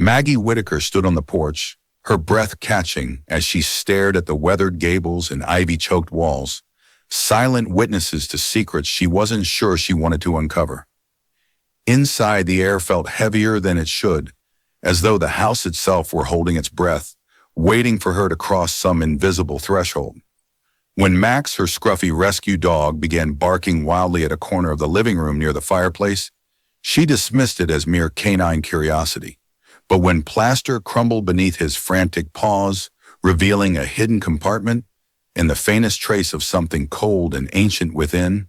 Maggie Whitaker stood on the porch, her breath catching as she stared at the weathered gables and ivy-choked walls, silent witnesses to secrets she wasn't sure she wanted to uncover. Inside, the air felt heavier than it should, as though the house itself were holding its breath, waiting for her to cross some invisible threshold. When Max, her scruffy rescue dog, began barking wildly at a corner of the living room near the fireplace, she dismissed it as mere canine curiosity. But when plaster crumbled beneath his frantic paws, revealing a hidden compartment and the faintest trace of something cold and ancient within,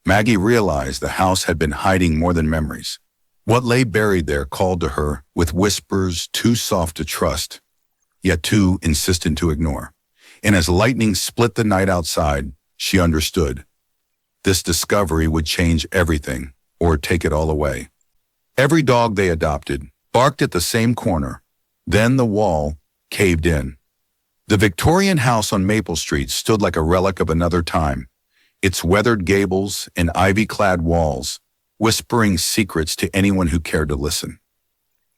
Maggie realized the house had been hiding more than memories. What lay buried there called to her with whispers too soft to trust, yet too insistent to ignore. And as lightning split the night outside, she understood. This discovery would change everything, or take it all away. Every dog they adopted barked at the same corner. Then the wall caved in. The Victorian house on Maple Street stood like a relic of another time, its weathered gables and ivy-clad walls, whispering secrets to anyone who cared to listen.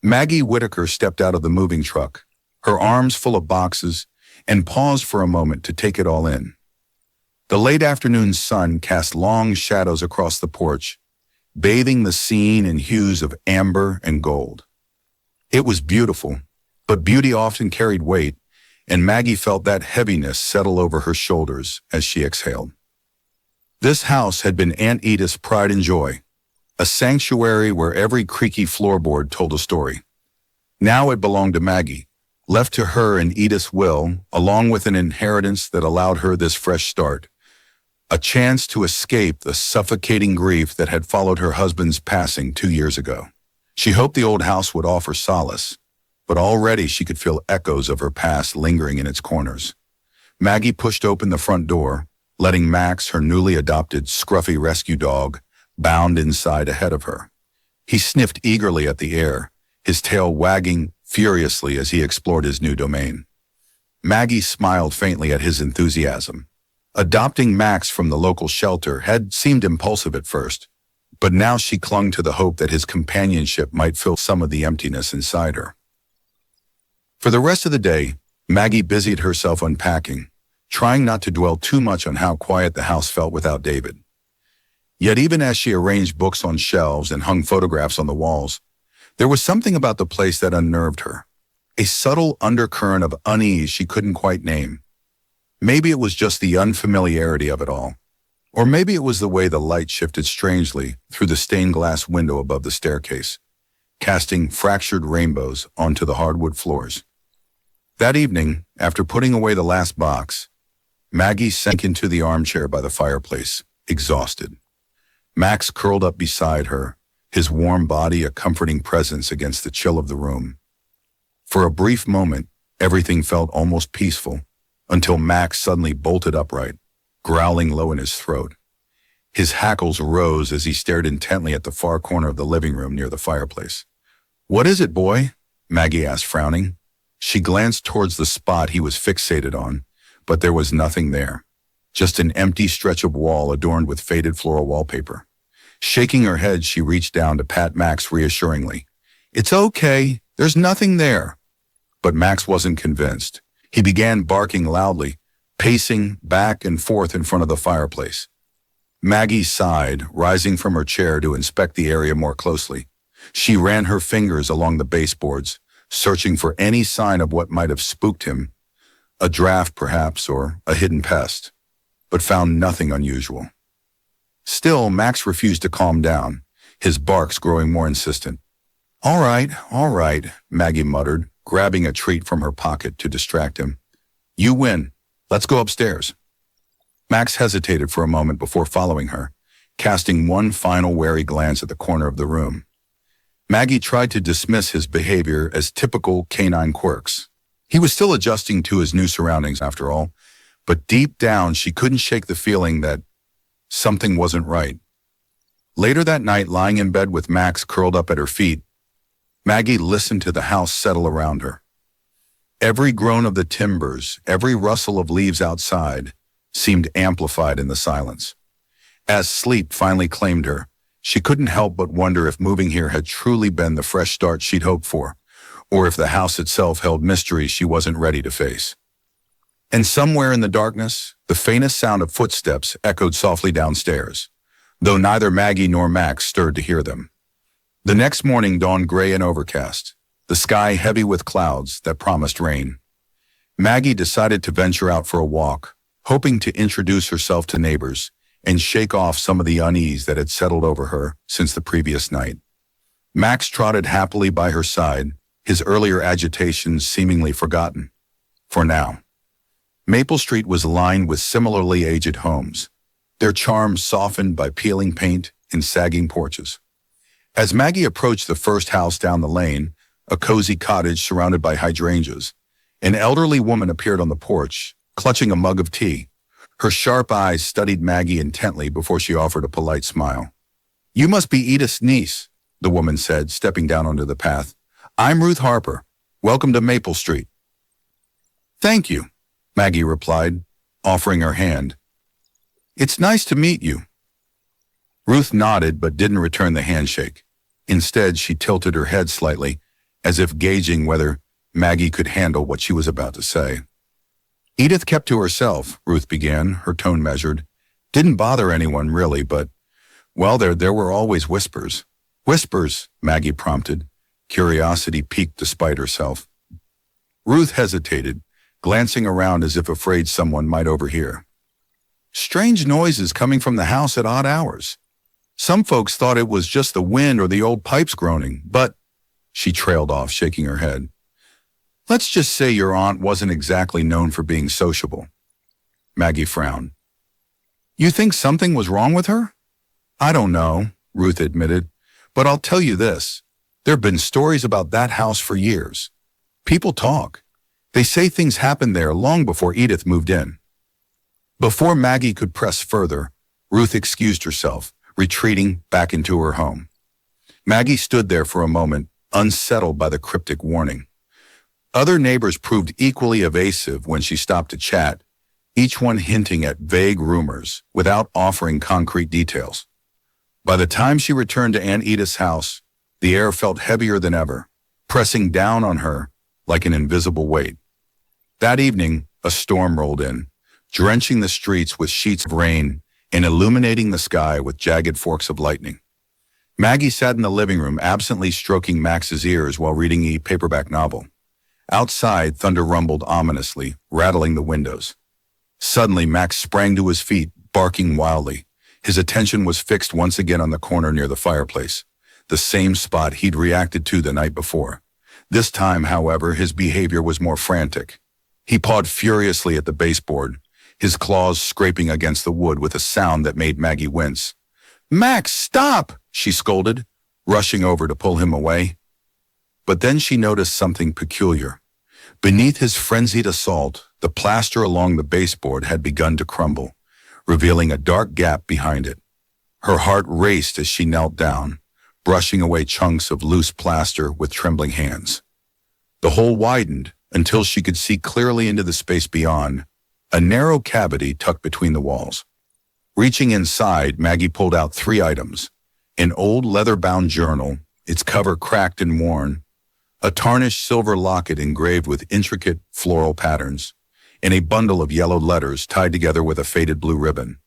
Maggie Whitaker stepped out of the moving truck, her arms full of boxes, and paused for a moment to take it all in. The late afternoon sun cast long shadows across the porch, bathing the scene in hues of amber and gold. It was beautiful, but beauty often carried weight, and Maggie felt that heaviness settle over her shoulders as she exhaled. This house had been Aunt Edith's pride and joy, a sanctuary where every creaky floorboard told a story. Now it belonged to Maggie, left to her in Edith's will, along with an inheritance that allowed her this fresh start, a chance to escape the suffocating grief that had followed her husband's passing 2 years ago. She hoped the old house would offer solace, but already she could feel echoes of her past lingering in its corners. Maggie pushed open the front door, letting Max, her newly adopted scruffy rescue dog, bound inside ahead of her. He sniffed eagerly at the air, his tail wagging furiously as he explored his new domain. Maggie smiled faintly at his enthusiasm. Adopting Max from the local shelter had seemed impulsive at first, but now she clung to the hope that his companionship might fill some of the emptiness inside her. For the rest of the day, Maggie busied herself unpacking, trying not to dwell too much on how quiet the house felt without David. Yet even as she arranged books on shelves and hung photographs on the walls, there was something about the place that unnerved her, a subtle undercurrent of unease she couldn't quite name. Maybe it was just the unfamiliarity of it all, or maybe it was the way the light shifted strangely through the stained glass window above the staircase, casting fractured rainbows onto the hardwood floors. That evening, after putting away the last box, Maggie sank into the armchair by the fireplace, exhausted. Max curled up beside her, his warm body a comforting presence against the chill of the room. For a brief moment, everything felt almost peaceful, until Max suddenly bolted upright, growling low in his throat. His hackles rose as he stared intently at the far corner of the living room near the fireplace. "What is it, boy?" Maggie asked, frowning. She glanced towards the spot he was fixated on, but there was nothing there. Just an empty stretch of wall adorned with faded floral wallpaper. Shaking her head, she reached down to pat Max reassuringly. "It's okay, there's nothing there." But Max wasn't convinced. He began barking loudly, pacing back and forth in front of the fireplace. Maggie sighed, rising from her chair to inspect the area more closely. She ran her fingers along the baseboards, searching for any sign of what might have spooked him, a draft perhaps, or a hidden pest, but found nothing unusual. Still, Max refused to calm down, his barks growing more insistent. All right, Maggie muttered, grabbing a treat from her pocket to distract him. "You win. Let's go upstairs." Max hesitated for a moment before following her, casting one final wary glance at the corner of the room. Maggie tried to dismiss his behavior as typical canine quirks. He was still adjusting to his new surroundings after all, but deep down she couldn't shake the feeling that something wasn't right. Later that night, lying in bed with Max curled up at her feet, Maggie listened to the house settle around her. Every groan of the timbers, every rustle of leaves outside, seemed amplified in the silence. As sleep finally claimed her, she couldn't help but wonder if moving here had truly been the fresh start she'd hoped for, or if the house itself held mysteries she wasn't ready to face. And somewhere in the darkness, the faintest sound of footsteps echoed softly downstairs, though neither Maggie nor Max stirred to hear them. The next morning dawned gray and overcast, the sky heavy with clouds that promised rain. Maggie decided to venture out for a walk, hoping to introduce herself to neighbors and shake off some of the unease that had settled over her since the previous night. Max trotted happily by her side, his earlier agitations seemingly forgotten. For now. Maple Street was lined with similarly aged homes, their charms softened by peeling paint and sagging porches. As Maggie approached the first house down the lane, a cozy cottage surrounded by hydrangeas, an elderly woman appeared on the porch, clutching a mug of tea. Her sharp eyes studied Maggie intently before she offered a polite smile. "You must be Edith's niece," the woman said, stepping down onto the path. "I'm Ruth Harper. Welcome to Maple Street." "Thank you," Maggie replied, offering her hand. "It's nice to meet you." Ruth nodded but didn't return the handshake. Instead, she tilted her head slightly, as if gauging whether Maggie could handle what she was about to say. "Edith kept to herself," Ruth began, her tone measured. "Didn't bother anyone really, but, well, there were always whispers." "Whispers," Maggie prompted. Curiosity piqued despite herself. Ruth hesitated, glancing around as if afraid someone might overhear. "Strange noises coming from the house at odd hours. Some folks thought it was just the wind or the old pipes groaning, but—" She trailed off, shaking her head. "Let's just say your aunt wasn't exactly known for being sociable." Maggie frowned. "You think something was wrong with her?" "I don't know," Ruth admitted, "but I'll tell you this. There've been stories about that house for years. People talk. They say things happened there long before Edith moved in." Before Maggie could press further, Ruth excused herself, retreating back into her home. Maggie stood there for a moment, unsettled by the cryptic warning. Other neighbors proved equally evasive when she stopped to chat, each one hinting at vague rumors without offering concrete details. By the time she returned to Aunt Edith's house, the air felt heavier than ever, pressing down on her like an invisible weight. That evening, a storm rolled in, drenching the streets with sheets of rain and illuminating the sky with jagged forks of lightning. Maggie sat in the living room, absently stroking Max's ears while reading a paperback novel. Outside, thunder rumbled ominously, rattling the windows. Suddenly, Max sprang to his feet, barking wildly. His attention was fixed once again on the corner near the fireplace, the same spot he'd reacted to the night before. This time, however, his behavior was more frantic. He pawed furiously at the baseboard, his claws scraping against the wood with a sound that made Maggie wince. "Max, stop!" she scolded, rushing over to pull him away. But then she noticed something peculiar. Beneath his frenzied assault, the plaster along the baseboard had begun to crumble, revealing a dark gap behind it. Her heart raced as she knelt down, brushing away chunks of loose plaster with trembling hands. The hole widened until she could see clearly into the space beyond, a narrow cavity tucked between the walls. Reaching inside, Maggie pulled out 3 items: an old leather-bound journal, its cover cracked and worn, a tarnished silver locket engraved with intricate floral patterns, and a bundle of yellowed letters tied together with a faded blue ribbon.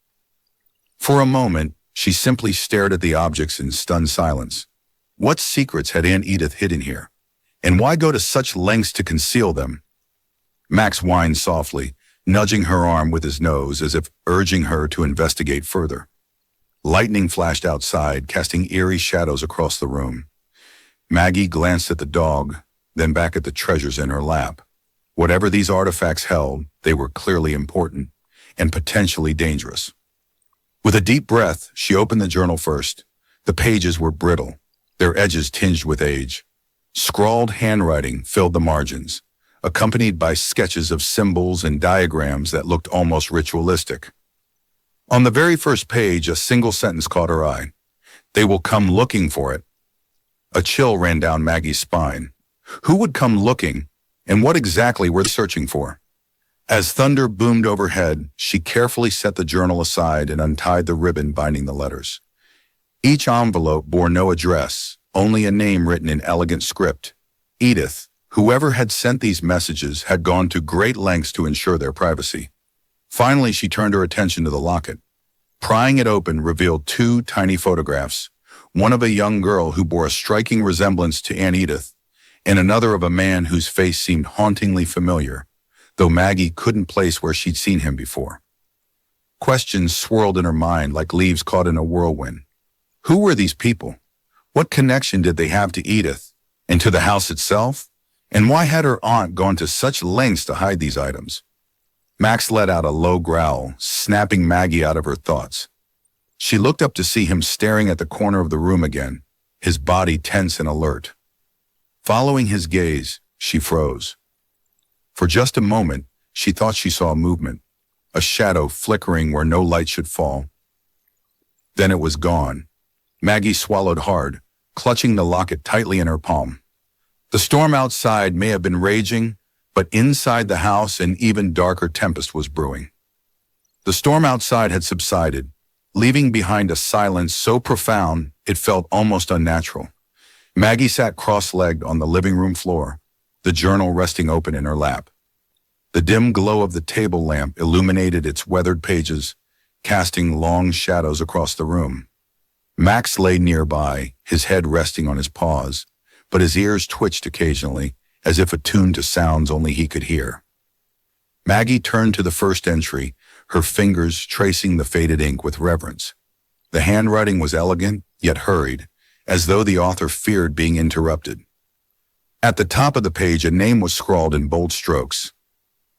For a moment, she simply stared at the objects in stunned silence. What secrets had Aunt Edith hidden here? And why go to such lengths to conceal them? Max whined softly, nudging her arm with his nose as if urging her to investigate further. Lightning flashed outside, casting eerie shadows across the room. Maggie glanced at the dog, then back at the treasures in her lap. Whatever these artifacts held, they were clearly important and potentially dangerous. With a deep breath, she opened the journal first. The pages were brittle, their edges tinged with age. Scrawled handwriting filled the margins, accompanied by sketches of symbols and diagrams that looked almost ritualistic. On the very first page, a single sentence caught her eye. "They will come looking for it." A chill ran down Maggie's spine. Who would come looking, and what exactly were they searching for? As thunder boomed overhead, she carefully set the journal aside and untied the ribbon binding the letters. Each envelope bore no address, only a name written in elegant script: Edith, Whoever had sent these messages had gone to great lengths to ensure their privacy. Finally, she turned her attention to the locket. Prying it open revealed two tiny photographs, one of a young girl who bore a striking resemblance to Aunt Edith, and another of a man whose face seemed hauntingly familiar, though Maggie couldn't place where she'd seen him before. Questions swirled in her mind like leaves caught in a whirlwind. Who were these people? What connection did they have to Edith and to the house itself? And why had her aunt gone to such lengths to hide these items? Max let out a low growl, snapping Maggie out of her thoughts. She looked up to see him staring at the corner of the room again, his body tense and alert. Following his gaze, she froze. For just a moment, she thought she saw movement, a shadow flickering where no light should fall. Then it was gone. Maggie swallowed hard, clutching the locket tightly in her palm. The storm outside may have been raging, but inside the house an even darker tempest was brewing. The storm outside had subsided, leaving behind a silence so profound it felt almost unnatural. Maggie sat cross-legged on the living room floor, the journal resting open in her lap. The dim glow of the table lamp illuminated its weathered pages, casting long shadows across the room. Max lay nearby, his head resting on his paws, but his ears twitched occasionally, as if attuned to sounds only he could hear. Maggie turned to the first entry, her fingers tracing the faded ink with reverence. The handwriting was elegant, yet hurried, as though the author feared being interrupted. At the top of the page, a name was scrawled in bold strokes.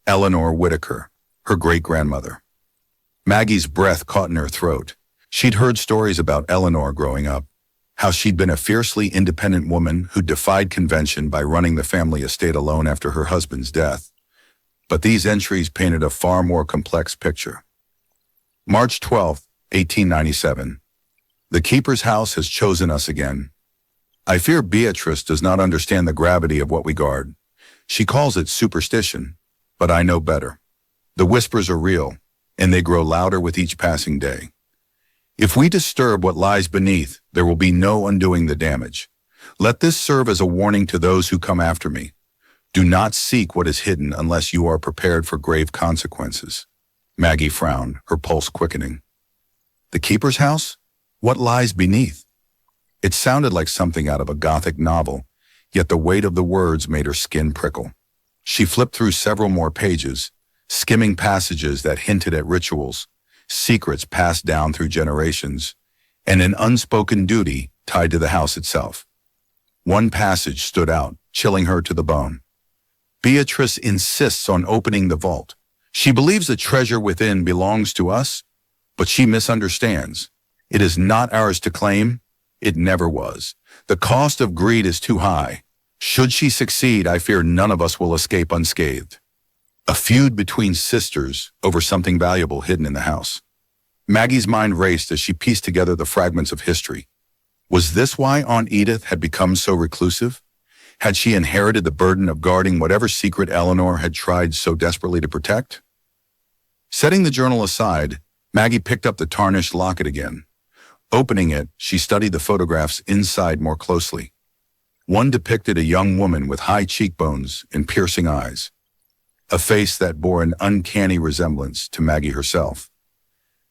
Eleanor Whitaker, her great-grandmother. Maggie's breath caught in her throat. She'd heard stories about Eleanor growing up, how she'd been a fiercely independent woman who defied convention by running the family estate alone after her husband's death. But these entries painted a far more complex picture. March 12, 1897. The keeper's house has chosen us again. I fear Beatrice does not understand the gravity of what we guard. She calls it superstition, but I know better. The whispers are real, and they grow louder with each passing day. If we disturb what lies beneath, there will be no undoing the damage. Let this serve as a warning to those who come after me. Do not seek what is hidden unless you are prepared for grave consequences. Maggie frowned, her pulse quickening. The keeper's house? What lies beneath? It sounded like something out of a Gothic novel, yet the weight of the words made her skin prickle. She flipped through several more pages, skimming passages that hinted at rituals, secrets passed down through generations, and an unspoken duty tied to the house itself. One passage stood out, chilling her to the bone. Beatrice insists on opening the vault. She believes the treasure within belongs to us, but she misunderstands. It is not ours to claim. It never was. The cost of greed is too high. Should she succeed, I fear none of us will escape unscathed. A feud between sisters over something valuable hidden in the house. Maggie's mind raced as she pieced together the fragments of history. Was this why Aunt Edith had become so reclusive? Had she inherited the burden of guarding whatever secret Eleanor had tried so desperately to protect? Setting the journal aside, Maggie picked up the tarnished locket again. Opening it, she studied the photographs inside more closely. One depicted a young woman with high cheekbones and piercing eyes, a face that bore an uncanny resemblance to Maggie herself.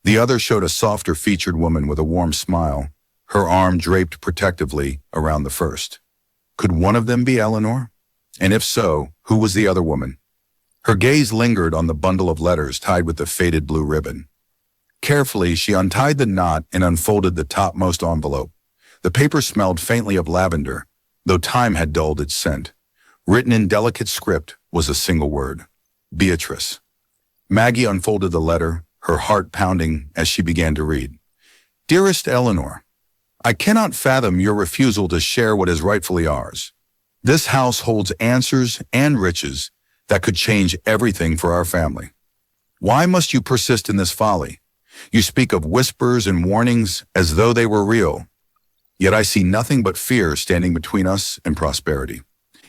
The other showed a softer-featured woman with a warm smile, her arm draped protectively around the first. Could one of them be Eleanor? And if so, who was the other woman? Her gaze lingered on the bundle of letters tied with the faded blue ribbon. Carefully, she untied the knot and unfolded the topmost envelope. The paper smelled faintly of lavender, though time had dulled its scent. Written in delicate script was a single word: Beatrice. Maggie unfolded the letter, her heart pounding as she began to read. Dearest Eleanor, I cannot fathom your refusal to share what is rightfully ours. This house holds answers and riches that could change everything for our family. Why must you persist in this folly? You speak of whispers and warnings as though they were real. Yet I see nothing but fear standing between us and prosperity.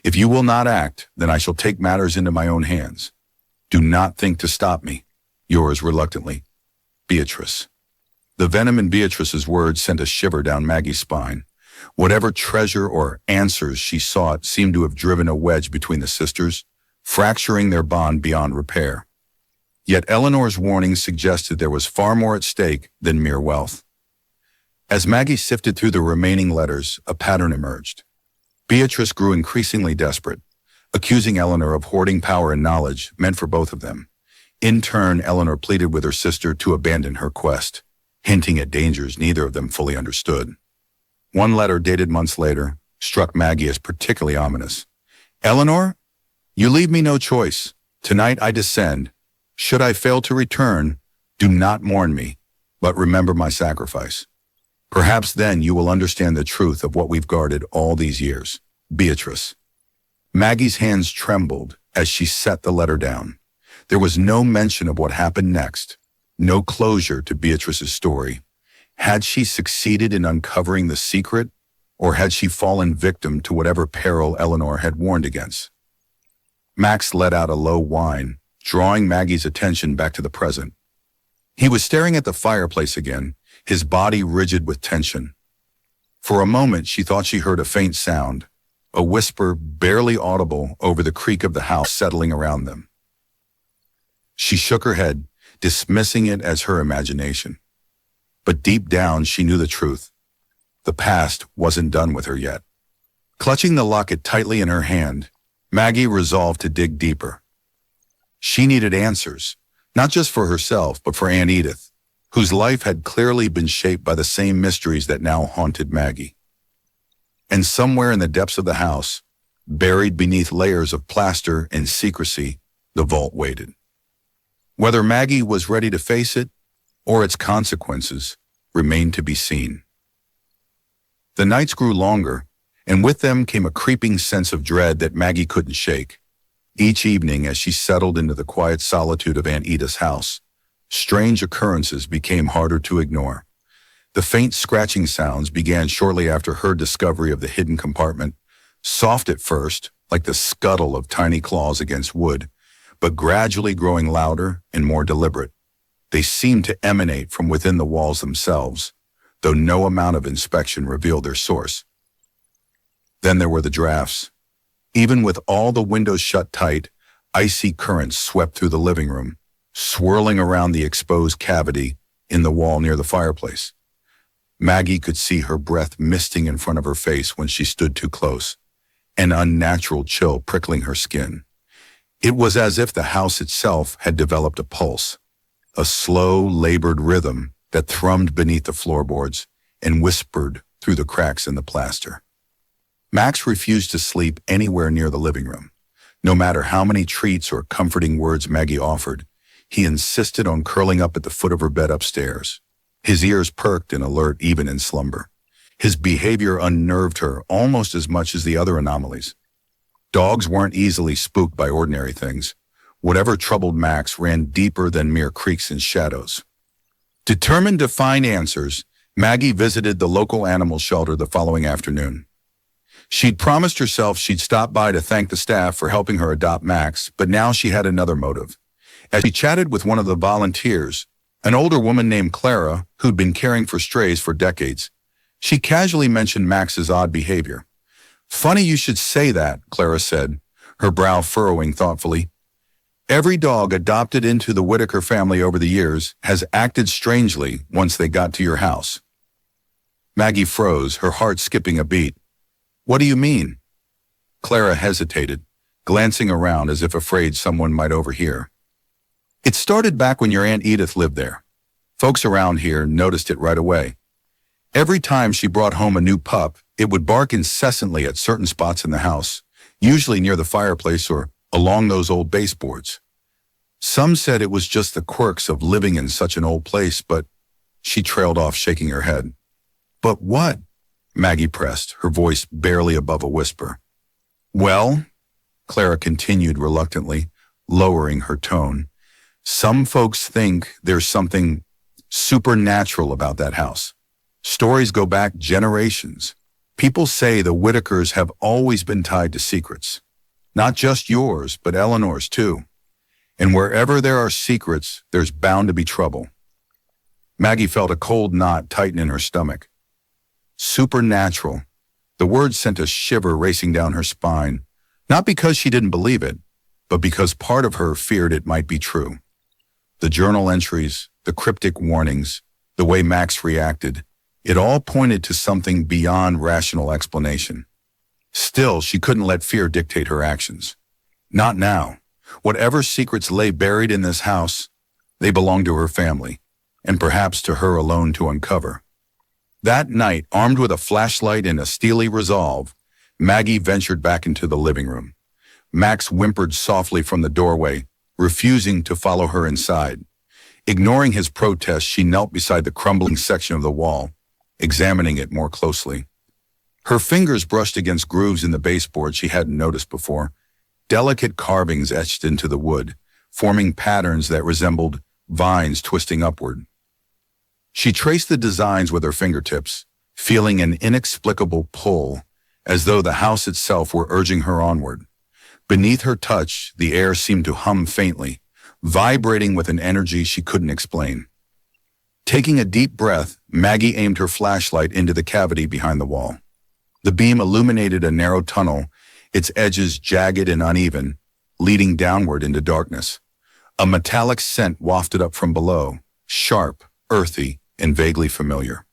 If you will not act, then I shall take matters into my own hands. Do not think to stop me. Yours reluctantly, Beatrice. The venom in Beatrice's words sent a shiver down Maggie's spine. Whatever treasure or answers she sought seemed to have driven a wedge between the sisters, fracturing their bond beyond repair. Yet Eleanor's warning suggested there was far more at stake than mere wealth. As Maggie sifted through the remaining letters, a pattern emerged. Beatrice grew increasingly desperate, accusing Eleanor of hoarding power and knowledge meant for both of them. In turn, Eleanor pleaded with her sister to abandon her quest, hinting at dangers neither of them fully understood. One letter, dated months later, struck Maggie as particularly ominous. "Eleanor, you leave me no choice. Tonight I descend. Should I fail to return, do not mourn me, but remember my sacrifice. Perhaps then you will understand the truth of what we've guarded all these years. Beatrice." Maggie's hands trembled as she set the letter down. There was no mention of what happened next, no closure to Beatrice's story. Had she succeeded in uncovering the secret, or had she fallen victim to whatever peril Eleanor had warned against? Max let out a low whine, drawing Maggie's attention back to the present. He was staring at the fireplace again, his body rigid with tension. For a moment, she thought she heard a faint sound, a whisper barely audible over the creak of the house settling around them. She shook her head, dismissing it as her imagination. But deep down, she knew the truth. The past wasn't done with her yet. Clutching the locket tightly in her hand, Maggie resolved to dig deeper. She needed answers, not just for herself, but for Aunt Edith, whose life had clearly been shaped by the same mysteries that now haunted Maggie. And somewhere in the depths of the house, buried beneath layers of plaster and secrecy, the vault waited. Whether Maggie was ready to face it, or its consequences, remained to be seen. The nights grew longer, and with them came a creeping sense of dread that Maggie couldn't shake. Each evening, as she settled into the quiet solitude of Aunt Edith's house, strange occurrences became harder to ignore. The faint scratching sounds began shortly after her discovery of the hidden compartment, soft at first, like the scuttle of tiny claws against wood, but gradually growing louder and more deliberate. They seemed to emanate from within the walls themselves, though no amount of inspection revealed their source. Then there were the drafts. Even with all the windows shut tight, icy currents swept through the living room, swirling around the exposed cavity in the wall near the fireplace. Maggie could see her breath misting in front of her face when she stood too close, an unnatural chill prickling her skin. It was as if the house itself had developed a pulse, a slow, labored rhythm that thrummed beneath the floorboards and whispered through the cracks in the plaster. Max refused to sleep anywhere near the living room. No matter how many treats or comforting words Maggie offered, he insisted on curling up at the foot of her bed upstairs. His ears perked and alert even in slumber. His behavior unnerved her almost as much as the other anomalies. Dogs weren't easily spooked by ordinary things. Whatever troubled Max ran deeper than mere creaks and shadows. Determined to find answers, Maggie visited the local animal shelter the following afternoon. She'd promised herself she'd stop by to thank the staff for helping her adopt Max, but now she had another motive. As she chatted with one of the volunteers, an older woman named Clara, who'd been caring for strays for decades, she casually mentioned Max's odd behavior. "Funny you should say that," Clara said, her brow furrowing thoughtfully. "Every dog adopted into the Whitaker family over the years has acted strangely once they got to your house." Maggie froze, her heart skipping a beat. "What do you mean?" Clara hesitated, glancing around as if afraid someone might overhear. "It started back when your Aunt Edith lived there. Folks around here noticed it right away. Every time she brought home a new pup, it would bark incessantly at certain spots in the house, usually near the fireplace or along those old baseboards. Some said it was just the quirks of living in such an old place, but..." She trailed off, shaking her head. "But what?" Maggie pressed, her voice barely above a whisper. "Well," Clara continued reluctantly, lowering her tone, "some folks think there's something supernatural about that house. Stories go back generations. People say the Whitakers have always been tied to secrets. Not just yours, but Eleanor's too. And wherever there are secrets, there's bound to be trouble." Maggie felt a cold knot tighten in her stomach. Supernatural. The word sent a shiver racing down her spine, not because she didn't believe it, but because part of her feared it might be true. The journal entries, the cryptic warnings, the way Max reacted, it all pointed to something beyond rational explanation. Still, she couldn't let fear dictate her actions. Not now. Whatever secrets lay buried in this house, they belonged to her family, and perhaps to her alone to uncover. That night, armed with a flashlight and a steely resolve, Maggie ventured back into the living room. Max whimpered softly from the doorway, refusing to follow her inside. Ignoring his protest, she knelt beside the crumbling section of the wall, examining it more closely. Her fingers brushed against grooves in the baseboard she hadn't noticed before, delicate carvings etched into the wood, forming patterns that resembled vines twisting upward. She traced the designs with her fingertips, feeling an inexplicable pull, as though the house itself were urging her onward. Beneath her touch, the air seemed to hum faintly, vibrating with an energy she couldn't explain. Taking a deep breath, Maggie aimed her flashlight into the cavity behind the wall. The beam illuminated a narrow tunnel, its edges jagged and uneven, leading downward into darkness. A metallic scent wafted up from below, sharp, earthy, and vaguely familiar.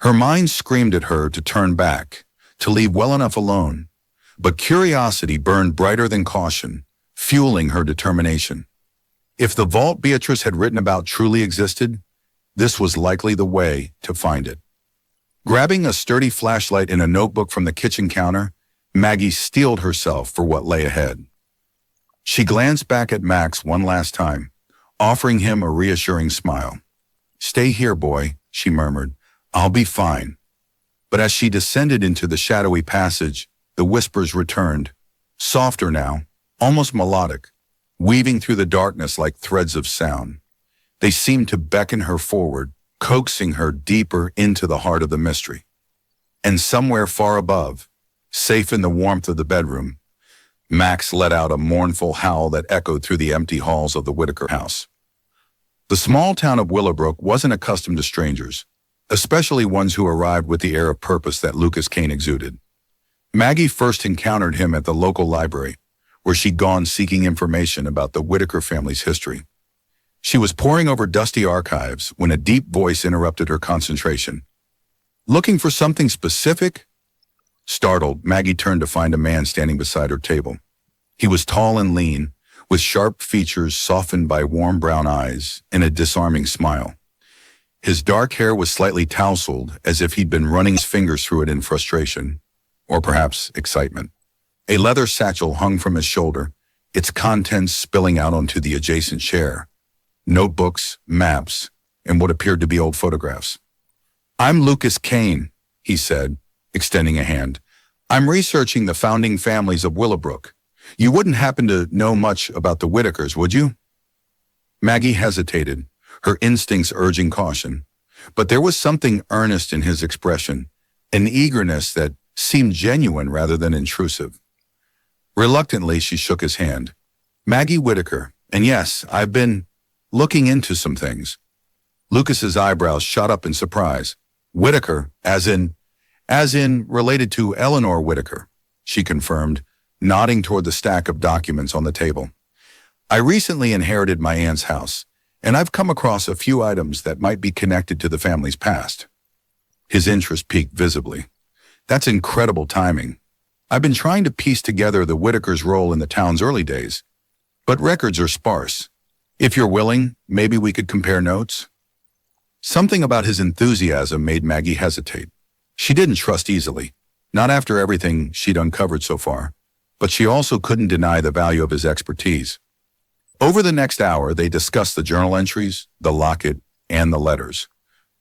Her mind screamed at her to turn back, to leave well enough alone, but curiosity burned brighter than caution, fueling her determination. If the vault Beatrice had written about truly existed, this was likely the way to find it. Grabbing a sturdy flashlight and a notebook from the kitchen counter, Maggie steeled herself for what lay ahead. She glanced back at Max one last time, offering him a reassuring smile. "Stay here, boy," she murmured. "I'll be fine." But as she descended into the shadowy passage, the whispers returned, softer now, almost melodic, weaving through the darkness like threads of sound. They seemed to beckon her forward, coaxing her deeper into the heart of the mystery. And somewhere far above, safe in the warmth of the bedroom, Max let out a mournful howl that echoed through the empty halls of the Whitaker house. The small town of Willowbrook wasn't accustomed to strangers, especially ones who arrived with the air of purpose that Lucas Kane exuded. Maggie first encountered him at the local library, where she'd gone seeking information about the Whitaker family's history. She was poring over dusty archives when a deep voice interrupted her concentration. "Looking for something specific?" Startled, Maggie turned to find a man standing beside her table. He was tall and lean, with sharp features softened by warm brown eyes and a disarming smile. His dark hair was slightly tousled, as if he'd been running his fingers through it in frustration, or perhaps excitement. A leather satchel hung from his shoulder, its contents spilling out onto the adjacent chair. Notebooks, maps, and what appeared to be old photographs. "I'm Lucas Kane," he said, extending a hand. "I'm researching the founding families of Willowbrook. You wouldn't happen to know much about the Whitakers, would you?" Maggie hesitated, her instincts urging caution. But there was something earnest in his expression, an eagerness that seemed genuine rather than intrusive. Reluctantly, she shook his hand. "Maggie Whitaker, and yes, I've been looking into some things." Lucas's eyebrows shot up in surprise. "Whitaker, as in related to Eleanor Whitaker," she confirmed, nodding toward the stack of documents on the table. "I recently inherited my aunt's house, and I've come across a few items that might be connected to the family's past." His interest piqued visibly. "That's incredible timing. I've been trying to piece together the Whitakers' role in the town's early days, but records are sparse. If you're willing, maybe we could compare notes." Something about his enthusiasm made Maggie hesitate. She didn't trust easily, not after everything she'd uncovered so far, but she also couldn't deny the value of his expertise. Over the next hour, they discussed the journal entries, the locket, and the letters.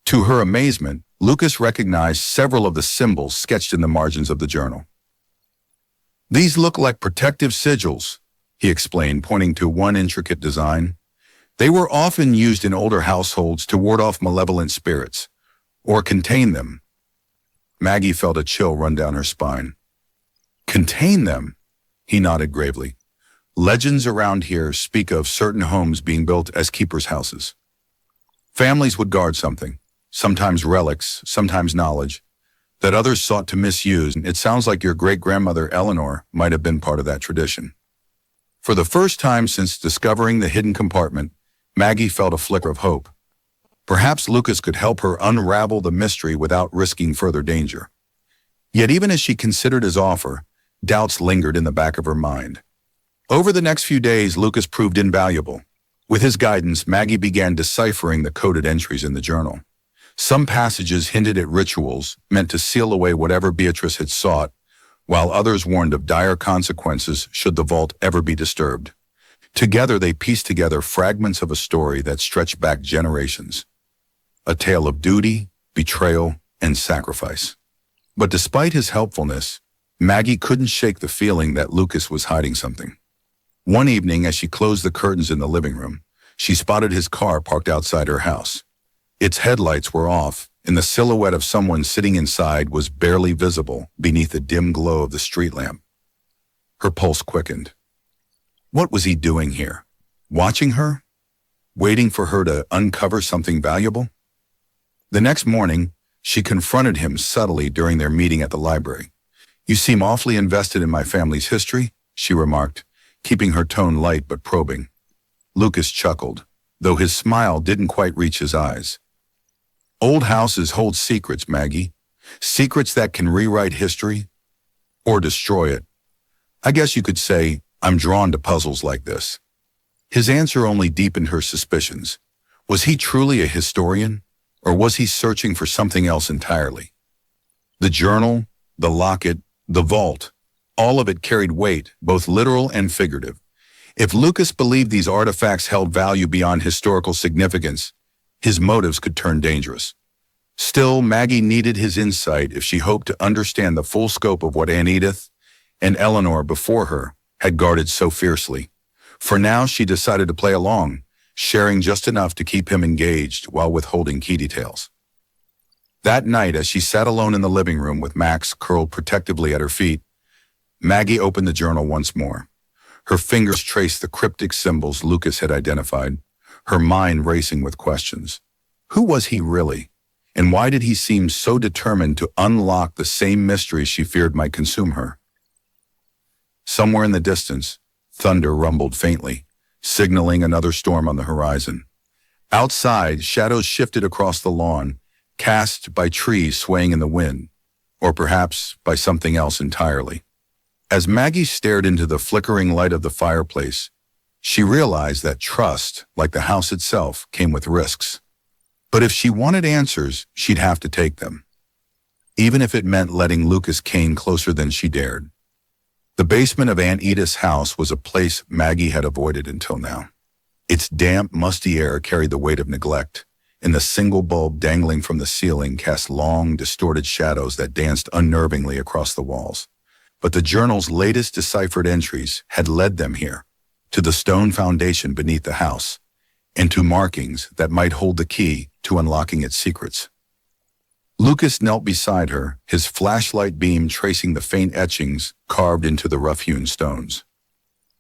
To her amazement, Lucas recognized several of the symbols sketched in the margins of the journal. "These look like protective sigils," he explained, pointing to one intricate design. "They were often used in older households to ward off malevolent spirits, or contain them." Maggie felt a chill run down her spine. "Contain them?" He nodded gravely. "Legends around here speak of certain homes being built as keepers' houses. Families would guard something, sometimes relics, sometimes knowledge. that others sought to misuse. It sounds like your great-grandmother Eleanor might have been part of that tradition. For the first time since discovering the hidden compartment, Maggie felt a flicker of hope. Perhaps Lucas could help her unravel the mystery without risking further danger. Yet even as she considered his offer, doubts lingered in the back of her mind. Over the next few days, Lucas proved invaluable. With his guidance, Maggie began deciphering the coded entries in the journal. Some passages hinted at rituals meant to seal away whatever Beatrice had sought, while others warned of dire consequences should the vault ever be disturbed. Together they pieced together fragments of a story that stretched back generations. A tale of duty, betrayal, and sacrifice. But despite his helpfulness, Maggie couldn't shake the feeling that Lucas was hiding something. One evening, as she closed the curtains in the living room, she spotted his car parked outside her house. Its headlights were off, and the silhouette of someone sitting inside was barely visible beneath the dim glow of the street lamp. Her pulse quickened. What was he doing here? Watching her? Waiting for her to uncover something valuable? The next morning, she confronted him subtly during their meeting at the library. "You seem awfully invested in my family's history," she remarked, keeping her tone light but probing. Lucas chuckled, though his smile didn't quite reach his eyes. "Old houses hold secrets, Maggie. Secrets that can rewrite history or destroy it. I guess you could say I'm drawn to puzzles like this." His answer only deepened her suspicions. Was he truly a historian, or was he searching for something else entirely? The journal, the locket, the vault, all of it carried weight, both literal and figurative. If Lucas believed these artifacts held value beyond historical significance, his motives could turn dangerous. Still, Maggie needed his insight if she hoped to understand the full scope of what Aunt Edith and Eleanor before her had guarded so fiercely. For now, she decided to play along, sharing just enough to keep him engaged while withholding key details. That night, as she sat alone in the living room with Max curled protectively at her feet, Maggie opened the journal once more. Her fingers traced the cryptic symbols Lucas had identified, her mind racing with questions. Who was he really? And why did he seem so determined to unlock the same mysteries she feared might consume her? Somewhere in the distance, thunder rumbled faintly, signaling another storm on the horizon. Outside, shadows shifted across the lawn, cast by trees swaying in the wind, or perhaps by something else entirely. As Maggie stared into the flickering light of the fireplace, she realized that trust, like the house itself, came with risks. But if she wanted answers, she'd have to take them, even if it meant letting Lucas Kane closer than she dared. The basement of Aunt Edith's house was a place Maggie had avoided until now. Its damp, musty air carried the weight of neglect, and the single bulb dangling from the ceiling cast long, distorted shadows that danced unnervingly across the walls. But the journal's latest deciphered entries had led them here, to the stone foundation beneath the house, and to markings that might hold the key to unlocking its secrets. Lucas knelt beside her, his flashlight beam tracing the faint etchings carved into the rough-hewn stones.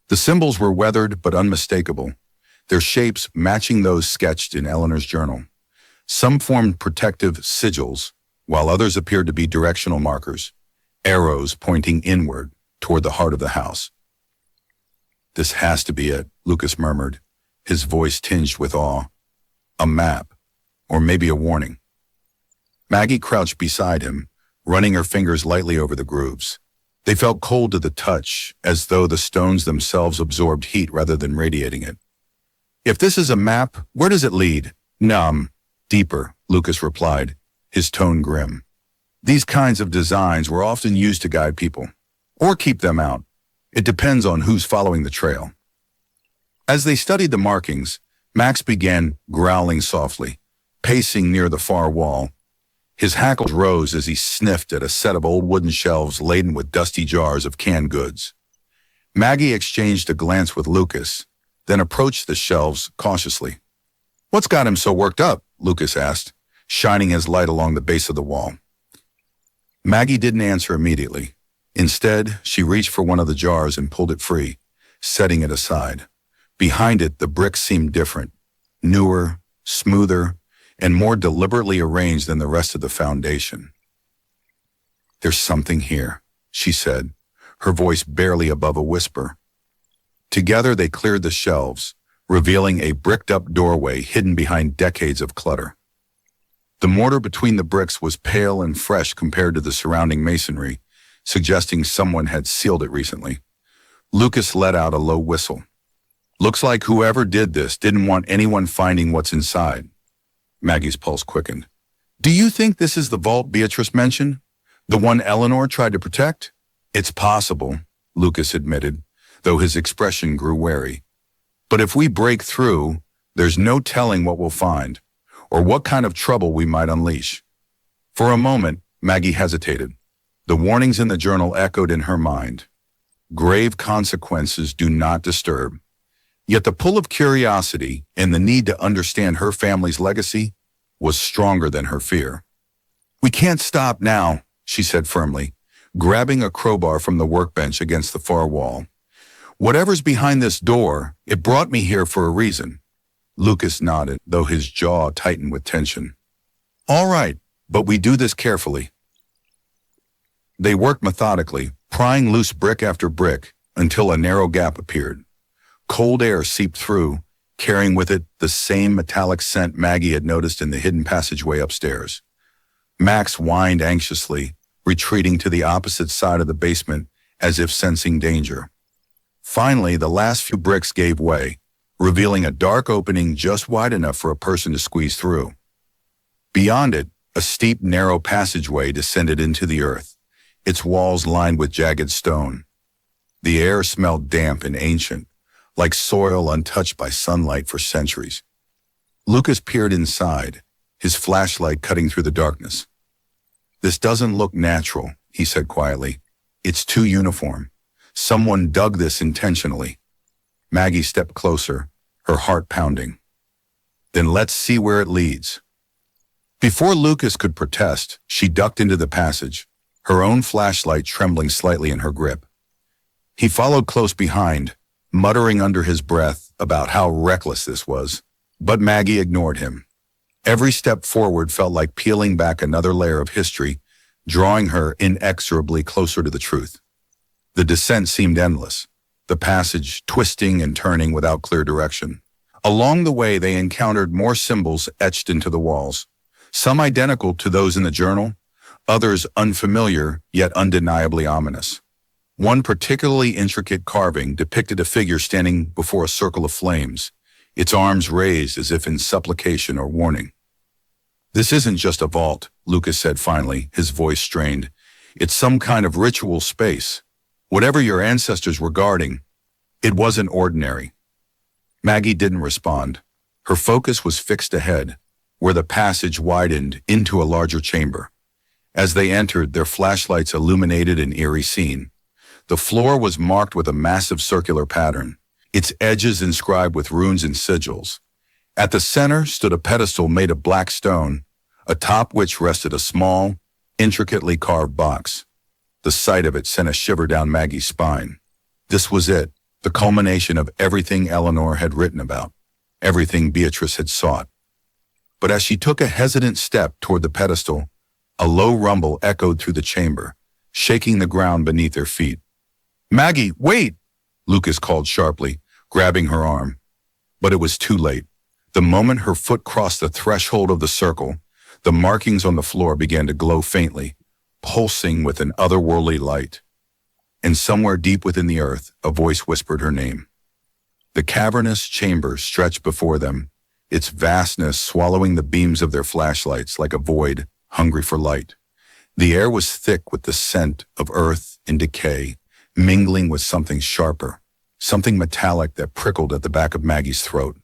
The symbols were weathered but unmistakable, their shapes matching those sketched in Eleanor's journal. Some formed protective sigils, while others appeared to be directional markers, arrows pointing inward toward the heart of the house. "This has to be it," Lucas murmured, his voice tinged with awe. "A map, or maybe a warning." Maggie crouched beside him, running her fingers lightly over the grooves. They felt cold to the touch, as though the stones themselves absorbed heat rather than radiating it. "If this is a map, where does it lead?" Deeper, Lucas replied, his tone grim. "These kinds of designs were often used to guide people, or keep them out. It depends on who's following the trail." As they studied the markings, Max began growling softly, pacing near the far wall. His hackles rose as he sniffed at a set of old wooden shelves laden with dusty jars of canned goods. Maggie exchanged a glance with Lucas, then approached the shelves cautiously. "What's got him so worked up?" Lucas asked, shining his light along the base of the wall. Maggie didn't answer immediately. Instead, she reached for one of the jars and pulled it free, setting it aside. Behind it, the bricks seemed different, newer, smoother, and more deliberately arranged than the rest of the foundation. There's something here, she said, her voice barely above a whisper. Together they cleared the shelves, revealing a bricked-up doorway hidden behind decades of clutter. The mortar between the bricks was pale and fresh compared to the surrounding masonry, suggesting someone had sealed it recently. Lucas let out a low whistle. Looks like whoever did this didn't want anyone finding what's inside. Maggie's pulse quickened. Do you think this is the vault Beatrice mentioned? The one Eleanor tried to protect? It's possible, Lucas admitted, though his expression grew wary. But if we break through, there's no telling what we'll find, or what kind of trouble we might unleash. For a moment, Maggie hesitated. The warnings in the journal echoed in her mind. Grave consequences do not disturb. Yet the pull of curiosity and the need to understand her family's legacy was stronger than her fear. We can't stop now, she said firmly, grabbing a crowbar from the workbench against the far wall. Whatever's behind this door, it brought me here for a reason. Lucas nodded, though his jaw tightened with tension. All right, but we do this carefully. They worked methodically, prying loose brick after brick until a narrow gap appeared. Cold air seeped through, carrying with it the same metallic scent Maggie had noticed in the hidden passageway upstairs. Max whined anxiously, retreating to the opposite side of the basement as if sensing danger. Finally, the last few bricks gave way, revealing a dark opening just wide enough for a person to squeeze through. Beyond it, a steep, narrow passageway descended into the earth, its walls lined with jagged stone. The air smelled damp and ancient, like soil untouched by sunlight for centuries. Lucas peered inside, his flashlight cutting through the darkness. This doesn't look natural, he said quietly. It's too uniform. Someone dug this intentionally. Maggie stepped closer, her heart pounding. Then let's see where it leads. Before Lucas could protest, she ducked into the passage, her own flashlight trembling slightly in her grip. He followed close behind, muttering under his breath about how reckless this was, but Maggie ignored him. Every step forward felt like peeling back another layer of history, drawing her inexorably closer to the truth. The descent seemed endless, the passage twisting and turning without clear direction. Along the way, they encountered more symbols etched into the walls, some identical to those in the journal, others unfamiliar yet undeniably ominous. One particularly intricate carving depicted a figure standing before a circle of flames, its arms raised as if in supplication or warning. This isn't just a vault, Lucas said finally, his voice strained. It's some kind of ritual space. Whatever your ancestors were guarding, it wasn't ordinary. Maggie didn't respond. Her focus was fixed ahead, where the passage widened into a larger chamber. As they entered, their flashlights illuminated an eerie scene. The floor was marked with a massive circular pattern, its edges inscribed with runes and sigils. At the center stood a pedestal made of black stone, atop which rested a small, intricately carved box. The sight of it sent a shiver down Maggie's spine. This was it, the culmination of everything Eleanor had written about, everything Beatrice had sought. But as she took a hesitant step toward the pedestal, a low rumble echoed through the chamber, shaking the ground beneath their feet. Maggie, wait! Lucas called sharply, grabbing her arm. But it was too late. The moment her foot crossed the threshold of the circle, the markings on the floor began to glow faintly, pulsing with an otherworldly light. And somewhere deep within the earth, a voice whispered her name. The cavernous chamber stretched before them, its vastness swallowing the beams of their flashlights like a void hungry for light. The air was thick with the scent of earth and decay, mingling with something sharper, something metallic that prickled at the back of Maggie's throat.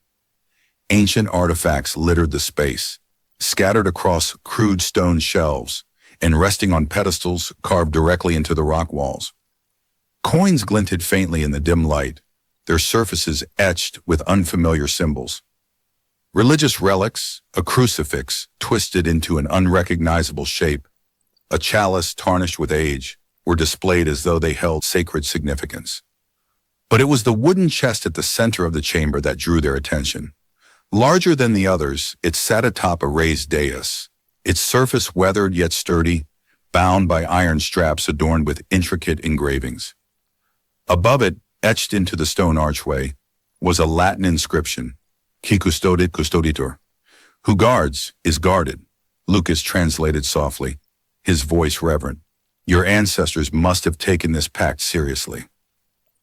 Ancient artifacts littered the space, scattered across crude stone shelves and resting on pedestals carved directly into the rock walls. Coins glinted faintly in the dim light, their surfaces etched with unfamiliar symbols. Religious relics, a crucifix twisted into an unrecognizable shape, a chalice tarnished with age, were displayed as though they held sacred significance. But it was the wooden chest at the center of the chamber that drew their attention. Larger than the others, it sat atop a raised dais, its surface weathered yet sturdy, bound by iron straps adorned with intricate engravings. Above it, etched into the stone archway, was a Latin inscription, Qui custodit custoditur. Who guards is guarded, Lucas translated softly, his voice reverent. Your ancestors must have taken this pact seriously.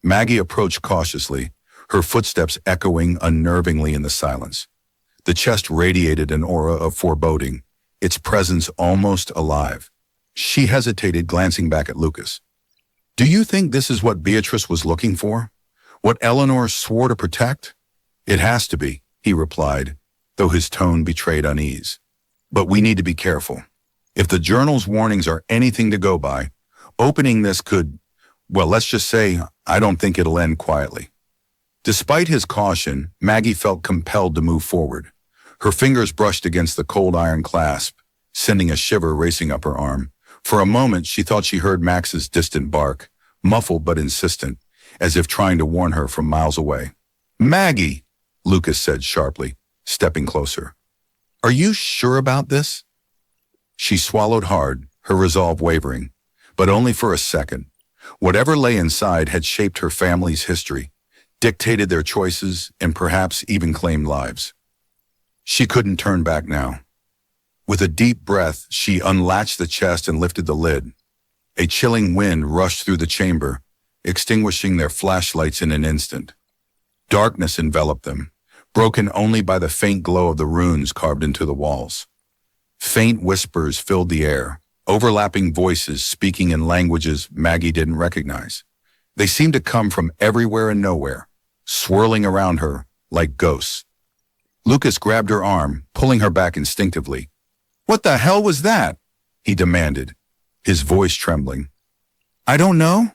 Maggie approached cautiously, her footsteps echoing unnervingly in the silence. The chest radiated an aura of foreboding, its presence almost alive. She hesitated, glancing back at Lucas. Do you think this is what Beatrice was looking for? What Eleanor swore to protect? It has to be, he replied, though his tone betrayed unease. But we need to be careful. If the journal's warnings are anything to go by, opening this could, well, let's just say, I don't think it'll end quietly. Despite his caution, Maggie felt compelled to move forward. Her fingers brushed against the cold iron clasp, sending a shiver racing up her arm. For a moment, she thought she heard Max's distant bark, muffled but insistent, as if trying to warn her from miles away. Maggie, Lucas said sharply, stepping closer. Are you sure about this? She swallowed hard, her resolve wavering, but only for a second. Whatever lay inside had shaped her family's history, dictated their choices, and perhaps even claimed lives. She couldn't turn back now. With a deep breath, she unlatched the chest and lifted the lid. A chilling wind rushed through the chamber, extinguishing their flashlights in an instant. Darkness enveloped them, broken only by the faint glow of the runes carved into the walls. Faint whispers filled the air, overlapping voices speaking in languages Maggie didn't recognize. They seemed to come from everywhere and nowhere, swirling around her like ghosts. Lucas grabbed her arm, pulling her back instinctively. What the hell was that? He demanded, his voice trembling. I don't know,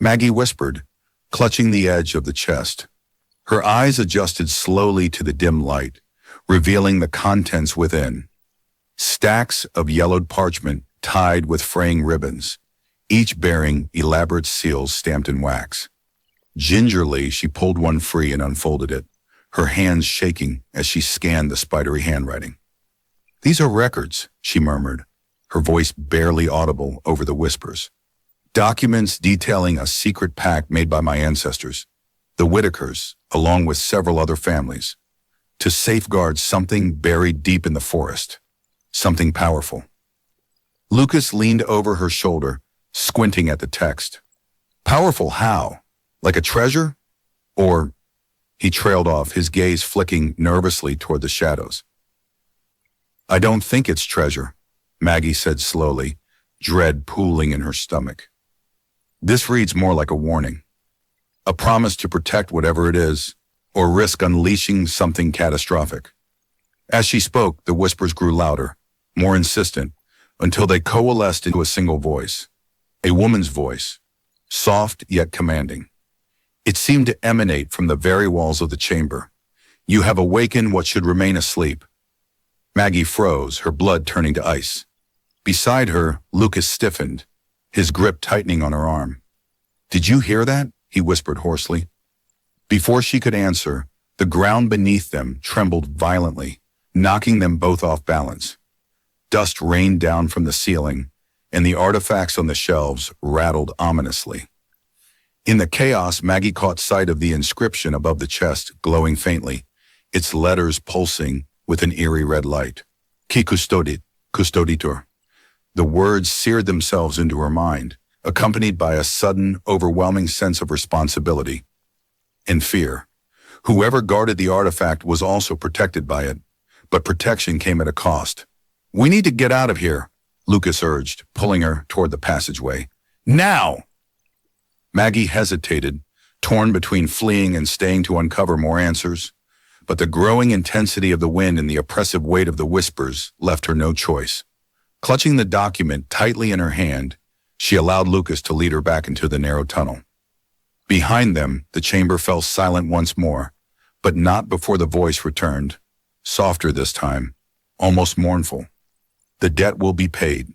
Maggie whispered, clutching the edge of the chest. Her eyes adjusted slowly to the dim light, revealing the contents within. Stacks of yellowed parchment tied with fraying ribbons, each bearing elaborate seals stamped in wax. Gingerly, she pulled one free and unfolded it, her hands shaking as she scanned the spidery handwriting. These are records, she murmured, her voice barely audible over the whispers. Documents detailing a secret pact made by my ancestors, the Whitakers, along with several other families, to safeguard something buried deep in the forest, something powerful. Lucas leaned over her shoulder, squinting at the text. Powerful how? Like a treasure? Or... He trailed off, his gaze flicking nervously toward the shadows. I don't think it's treasure, Maggie said slowly, dread pooling in her stomach. This reads more like a warning. A promise to protect whatever it is, or risk unleashing something catastrophic. As she spoke, the whispers grew louder, more insistent, until they coalesced into a single voice. A woman's voice, soft yet commanding. It seemed to emanate from the very walls of the chamber. You have awakened what should remain asleep. Maggie froze, her blood turning to ice. Beside her, Lucas stiffened, his grip tightening on her arm. Did you hear that? He whispered hoarsely. Before she could answer, the ground beneath them trembled violently, knocking them both off balance. Dust rained down from the ceiling, and the artifacts on the shelves rattled ominously. In the chaos, Maggie caught sight of the inscription above the chest, glowing faintly, its letters pulsing with an eerie red light. Qui custodit, custoditur. The words seared themselves into her mind, accompanied by a sudden, overwhelming sense of responsibility and fear. Whoever guarded the artifact was also protected by it, but protection came at a cost. We need to get out of here, Lucas urged, pulling her toward the passageway. Now! Maggie hesitated, torn between fleeing and staying to uncover more answers, but the growing intensity of the wind and the oppressive weight of the whispers left her no choice. Clutching the document tightly in her hand, she allowed Lucas to lead her back into the narrow tunnel. Behind them, the chamber fell silent once more, but not before the voice returned, softer this time, almost mournful. The debt will be paid.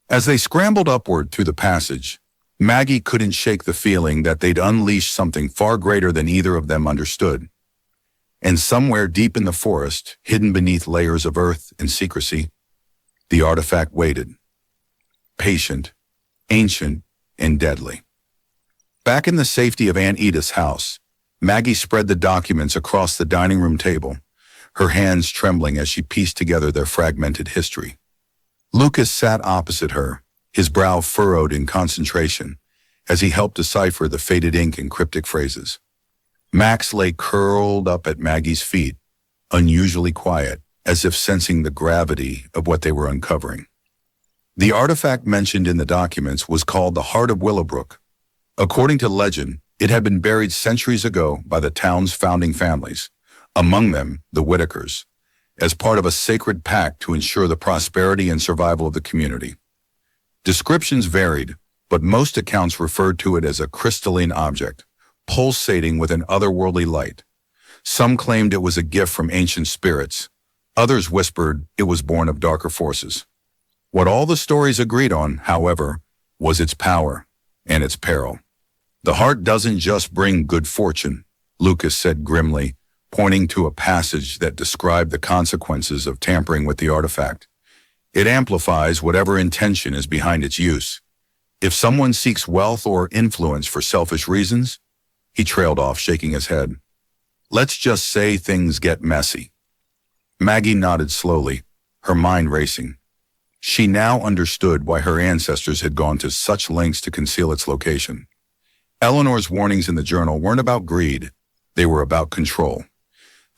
As they scrambled upward through the passage, Maggie couldn't shake the feeling that they'd unleashed something far greater than either of them understood. And somewhere deep in the forest, hidden beneath layers of earth and secrecy, the artifact waited. patient, ancient, and deadly. Back in the safety of Aunt Edith's house, Maggie spread the documents across the dining room table, her hands trembling as she pieced together their fragmented history. Lucas sat opposite her, his brow furrowed in concentration, as he helped decipher the faded ink and cryptic phrases. Max lay curled up at Maggie's feet, unusually quiet, as if sensing the gravity of what they were uncovering. The artifact mentioned in the documents was called the Heart of Willowbrook. According to legend, it had been buried centuries ago by the town's founding families, among them the Whitakers, as part of a sacred pact to ensure the prosperity and survival of the community. Descriptions varied, but most accounts referred to it as a crystalline object, pulsating with an otherworldly light. Some claimed it was a gift from ancient spirits. Others whispered it was born of darker forces. What all the stories agreed on, however, was its power and its peril. The heart doesn't just bring good fortune, Lucas said grimly, pointing to a passage that described the consequences of tampering with the artifact. It amplifies whatever intention is behind its use. If someone seeks wealth or influence for selfish reasons, he trailed off, shaking his head. Let's just say things get messy. Maggie nodded slowly, her mind racing. She now understood why her ancestors had gone to such lengths to conceal its location. Eleanor's warnings in the journal weren't about greed, they were about control.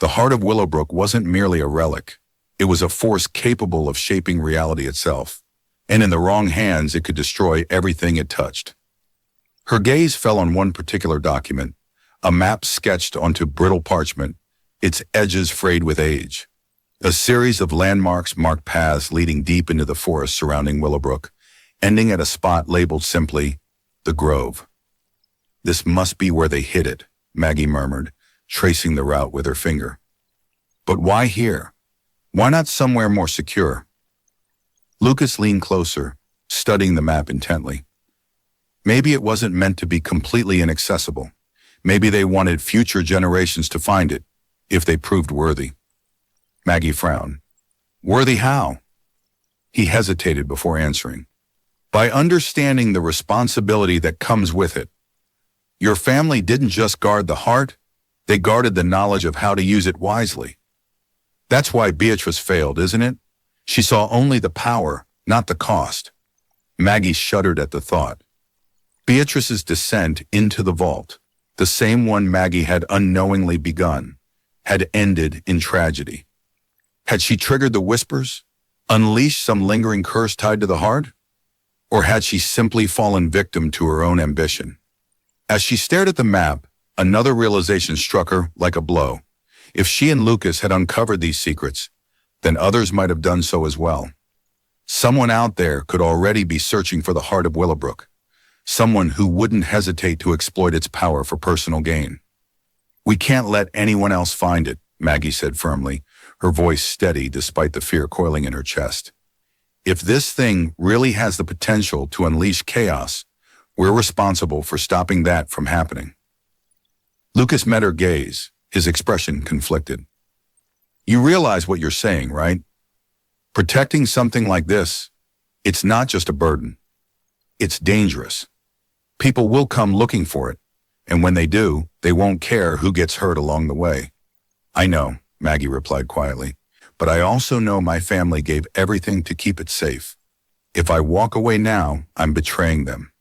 The Heart of Willowbrook wasn't merely a relic. It was a force capable of shaping reality itself, and in the wrong hands it could destroy everything it touched. Her gaze fell on one particular document, a map sketched onto brittle parchment, its edges frayed with age. A series of landmarks marked paths leading deep into the forest surrounding Willowbrook, ending at a spot labeled simply, the Grove. This must be where they hid it, Maggie murmured, tracing the route with her finger. But why here? Why not somewhere more secure? Lucas leaned closer, studying the map intently. Maybe it wasn't meant to be completely inaccessible. Maybe they wanted future generations to find it, if they proved worthy. Maggie frowned. Worthy how? He hesitated before answering. By understanding the responsibility that comes with it. Your family didn't just guard the heart, they guarded the knowledge of how to use it wisely. That's why Beatrice failed, isn't it? She saw only the power, not the cost. Maggie shuddered at the thought. Beatrice's descent into the vault, the same one Maggie had unknowingly begun, had ended in tragedy. Had she triggered the whispers, unleashed some lingering curse tied to the heart? Or had she simply fallen victim to her own ambition? As she stared at the map, another realization struck her like a blow. If she and Lucas had uncovered these secrets, then others might have done so as well. Someone out there could already be searching for the Heart of Willowbrook, someone who wouldn't hesitate to exploit its power for personal gain. We can't let anyone else find it, Maggie said firmly, her voice steady despite the fear coiling in her chest. If this thing really has the potential to unleash chaos, we're responsible for stopping that from happening. Lucas met her gaze, his expression conflicted. You realize what you're saying, right? Protecting something like this, it's not just a burden. It's dangerous. People will come looking for it, and when they do, they won't care who gets hurt along the way. I know, Maggie replied quietly, but I also know my family gave everything to keep it safe. If I walk away now, I'm betraying them.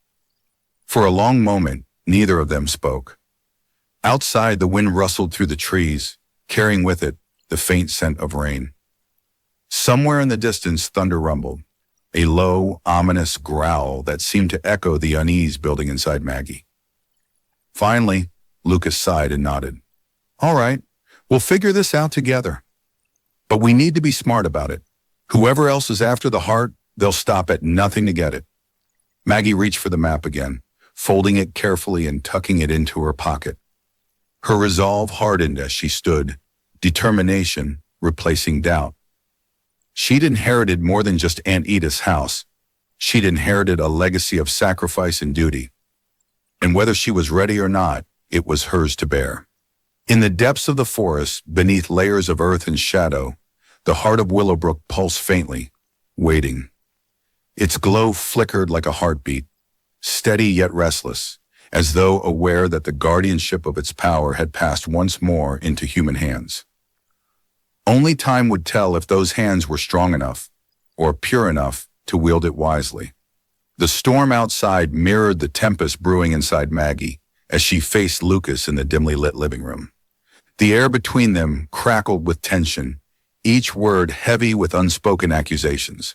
For a long moment, neither of them spoke. Outside, the wind rustled through the trees, carrying with it the faint scent of rain. Somewhere in the distance, thunder rumbled, a low, ominous growl that seemed to echo the unease building inside Maggie. Finally, Lucas sighed and nodded. All right, we'll figure this out together. But we need to be smart about it. Whoever else is after the heart, they'll stop at nothing to get it. Maggie reached for the map again, folding it carefully and tucking it into her pocket. Her resolve hardened as she stood, determination replacing doubt. She'd inherited more than just Aunt Edith's house. She'd inherited a legacy of sacrifice and duty. And whether she was ready or not, it was hers to bear. In the depths of the forest, beneath layers of earth and shadow, the Heart of Willowbrook pulsed faintly, waiting. Its glow flickered like a heartbeat, steady yet restless, as though aware that the guardianship of its power had passed once more into human hands. Only time would tell if those hands were strong enough, or pure enough, to wield it wisely. The storm outside mirrored the tempest brewing inside Maggie as she faced Lucas in the dimly lit living room. The air between them crackled with tension, each word heavy with unspoken accusations.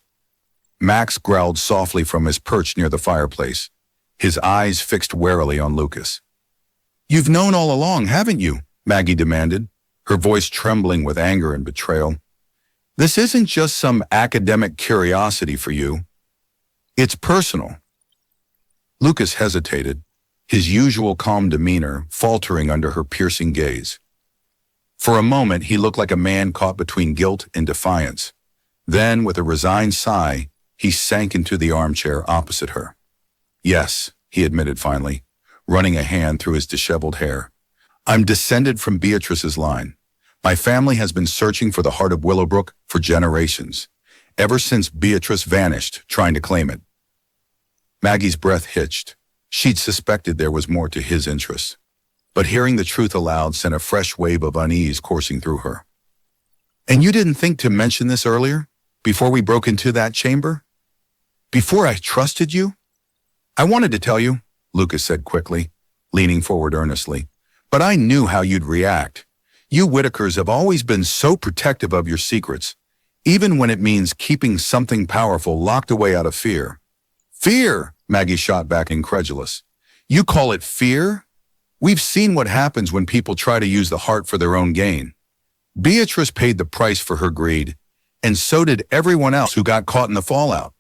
Max growled softly from his perch near the fireplace, his eyes fixed warily on Lucas. "You've known all along, haven't you?" Maggie demanded, her voice trembling with anger and betrayal. "This isn't just some academic curiosity for you. It's personal." Lucas hesitated, his usual calm demeanor faltering under her piercing gaze. For a moment, he looked like a man caught between guilt and defiance. Then, with a resigned sigh, he sank into the armchair opposite her. "Yes," he admitted finally, running a hand through his disheveled hair. "I'm descended from Beatrice's line. My family has been searching for the heart of Willowbrook for generations, ever since Beatrice vanished, trying to claim it." Maggie's breath hitched. She'd suspected there was more to his interests, but hearing the truth aloud sent a fresh wave of unease coursing through her. "And you didn't think to mention this earlier, before we broke into that chamber? Before I trusted you?" "I wanted to tell you," Lucas said quickly, leaning forward earnestly, "but I knew how you'd react. You Whitakers have always been so protective of your secrets, even when it means keeping something powerful locked away out of fear." "Fear?" Maggie shot back incredulous. "You call it fear? We've seen what happens when people try to use the heart for their own gain. Beatrice paid the price for her greed, and so did everyone else who got caught in the fallout."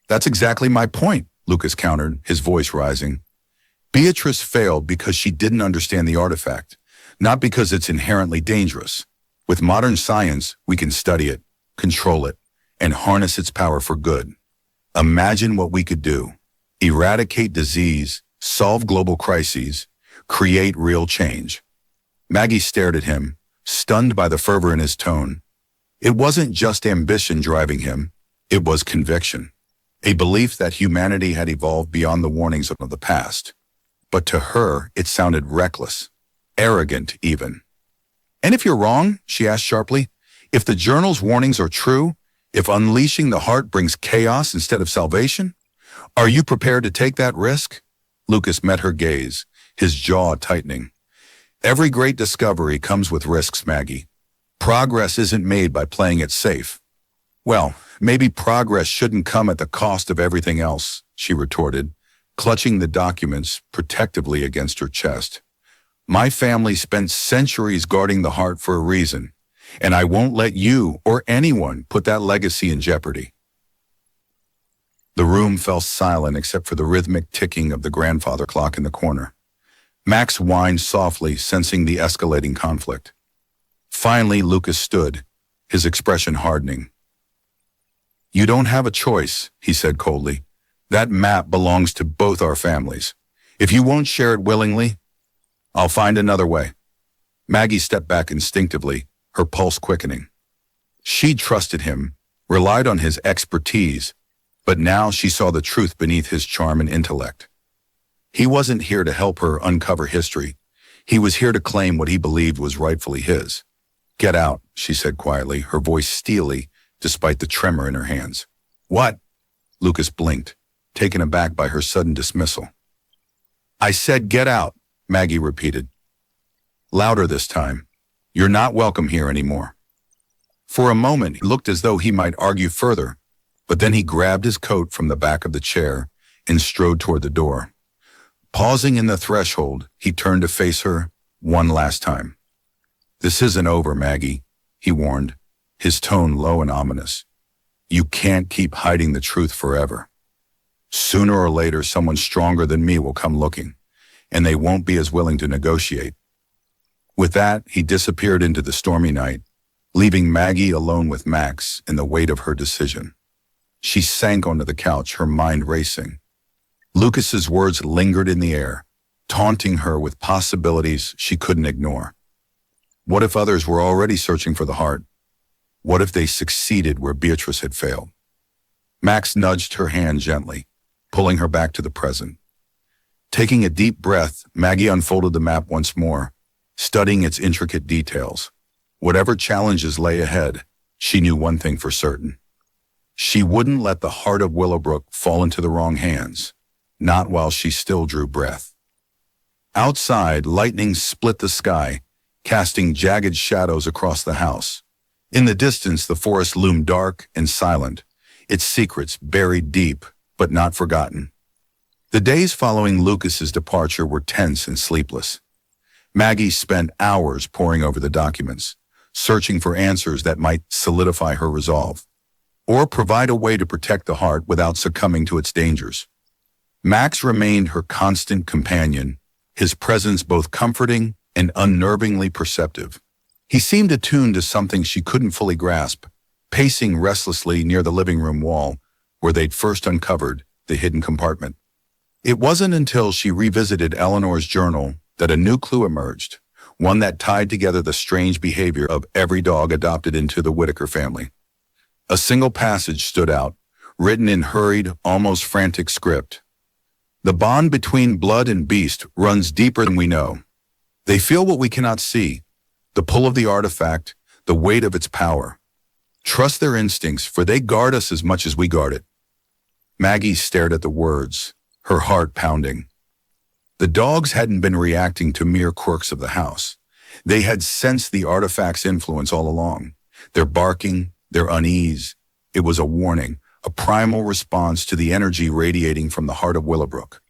"That's exactly my point," Lucas countered, his voice rising. "Beatrice failed because she didn't understand the artifact, not because it's inherently dangerous. With modern science, we can study it, control it, and harness its power for good. Imagine what we could do. Eradicate disease, solve global crises, create real change." Maggie stared at him, stunned by the fervor in his tone. It wasn't just ambition driving him, it was conviction. A belief that humanity had evolved beyond the warnings of the past. But to her, it sounded reckless, arrogant even. "And if you're wrong," she asked sharply, "if the journal's warnings are true, if unleashing the heart brings chaos instead of salvation, are you prepared to take that risk?" Lucas met her gaze, his jaw tightening. "Every great discovery comes with risks, Maggie. Progress isn't made by playing it safe." "Well, maybe progress shouldn't come at the cost of everything else," she retorted, clutching the documents protectively against her chest. "My family spent centuries guarding the heart for a reason, and I won't let you or anyone put that legacy in jeopardy." The room fell silent except for the rhythmic ticking of the grandfather clock in the corner. Max whined softly, sensing the escalating conflict. Finally, Lucas stood, his expression hardening. "You don't have a choice," he said coldly. "That map belongs to both our families. If you won't share it willingly, I'll find another way." Maggie stepped back instinctively, her pulse quickening. She'd trusted him, relied on his expertise, but now she saw the truth beneath his charm and intellect. He wasn't here to help her uncover history. He was here to claim what he believed was rightfully his. "Get out," she said quietly, her voice steely, despite the tremor in her hands. "What?" Lucas blinked, taken aback by her sudden dismissal. "I said get out," Maggie repeated. Louder this time. "You're not welcome here anymore." For a moment, he looked as though he might argue further, but then he grabbed his coat from the back of the chair and strode toward the door. Pausing in the threshold, he turned to face her one last time. "This isn't over, Maggie," he warned, his tone low and ominous. "You can't keep hiding the truth forever. Sooner or later, someone stronger than me will come looking, and they won't be as willing to negotiate." With that, he disappeared into the stormy night, leaving Maggie alone with Max in the weight of her decision. She sank onto the couch, her mind racing. Lucas's words lingered in the air, taunting her with possibilities she couldn't ignore. What if others were already searching for the heart? What if they succeeded where Beatrice had failed? Max nudged her hand gently, pulling her back to the present. Taking a deep breath, Maggie unfolded the map once more, studying its intricate details. Whatever challenges lay ahead, she knew one thing for certain. She wouldn't let the heart of Willowbrook fall into the wrong hands, not while she still drew breath. Outside, lightning split the sky, casting jagged shadows across the house. In the distance, the forest loomed dark and silent, its secrets buried deep, but not forgotten. The days following Lucas's departure were tense and sleepless. Maggie spent hours poring over the documents, searching for answers that might solidify her resolve, or provide a way to protect the heart without succumbing to its dangers. Max remained her constant companion, his presence both comforting and unnervingly perceptive. He seemed attuned to something she couldn't fully grasp, pacing restlessly near the living room wall where they'd first uncovered the hidden compartment. It wasn't until she revisited Eleanor's journal that a new clue emerged, one that tied together the strange behavior of every dog adopted into the Whitaker family. A single passage stood out, written in hurried, almost frantic script. The bond between blood and beast runs deeper than we know. They feel what we cannot see, the pull of the artifact, the weight of its power. Trust their instincts, for they guard us as much as we guard it. Maggie stared at the words, her heart pounding. The dogs hadn't been reacting to mere quirks of the house. They had sensed the artifact's influence all along. Their barking, their unease. It was a warning, a primal response to the energy radiating from the heart of Willowbrook.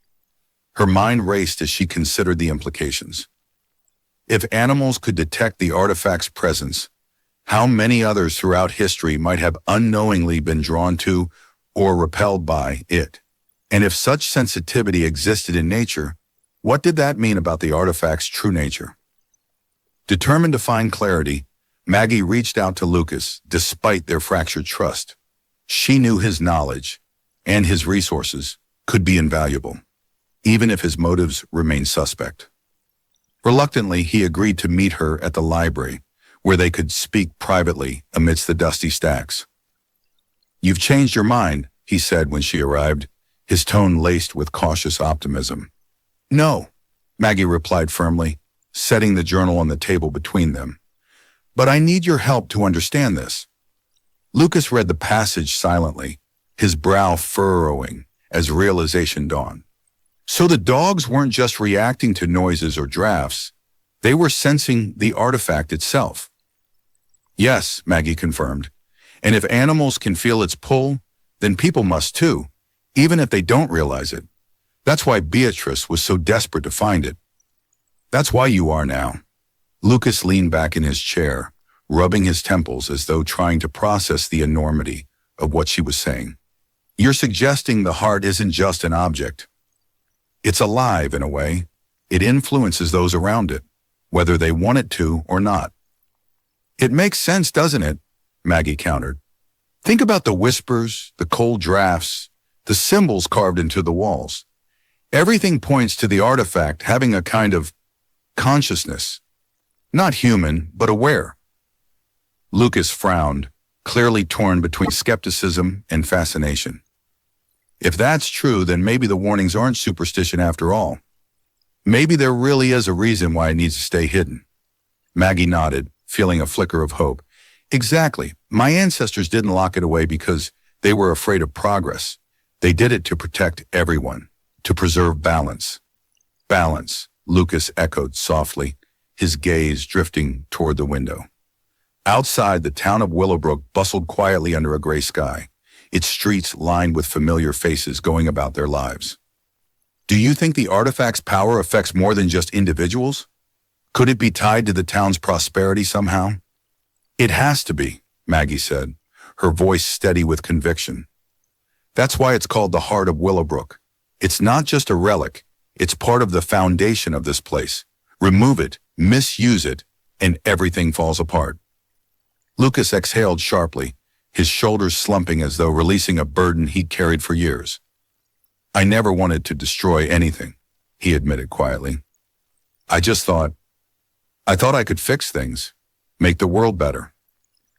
Her mind raced as she considered the implications. If animals could detect the artifact's presence, how many others throughout history might have unknowingly been drawn to or repelled by it? And if such sensitivity existed in nature, what did that mean about the artifact's true nature? Determined to find clarity, Maggie reached out to Lucas, despite their fractured trust. She knew his knowledge and his resources could be invaluable, even if his motives remained suspect. Reluctantly, he agreed to meet her at the library, where they could speak privately amidst the dusty stacks. "You've changed your mind," he said when she arrived, his tone laced with cautious optimism. "No," Maggie replied firmly, setting the journal on the table between them. "But I need your help to understand this." Lucas read the passage silently, his brow furrowing as realization dawned. So the dogs weren't just reacting to noises or drafts, they were sensing the artifact itself. "Yes," Maggie confirmed, "and if animals can feel its pull, then people must too, even if they don't realize it. That's why Beatrice was so desperate to find it. That's why you are now." Lucas leaned back in his chair, rubbing his temples as though trying to process the enormity of what she was saying. "You're suggesting the heart isn't just an object. It's alive in a way. It influences those around it, whether they want it to or not." "It makes sense, doesn't it?" Maggie countered. "Think about the whispers, the cold drafts, the symbols carved into the walls. Everything points to the artifact having a kind of consciousness. Not human, but aware." Lucas frowned, clearly torn between skepticism and fascination. "If that's true, then maybe the warnings aren't superstition after all. Maybe there really is a reason why it needs to stay hidden." Maggie nodded, feeling a flicker of hope. "Exactly. My ancestors didn't lock it away because they were afraid of progress. They did it to protect everyone, to preserve balance." "Balance," Lucas echoed softly, his gaze drifting toward the window. Outside, the town of Willowbrook bustled quietly under a gray sky, its streets lined with familiar faces going about their lives. "Do you think the artifact's power affects more than just individuals? Could it be tied to the town's prosperity somehow?" "It has to be," Maggie said, her voice steady with conviction. "That's why it's called the Heart of Willowbrook. It's not just a relic, it's part of the foundation of this place. Remove it, misuse it, and everything falls apart." Lucas exhaled sharply, his shoulders slumping as though releasing a burden he'd carried for years. "I never wanted to destroy anything," he admitted quietly. I thought I could fix things, make the world better."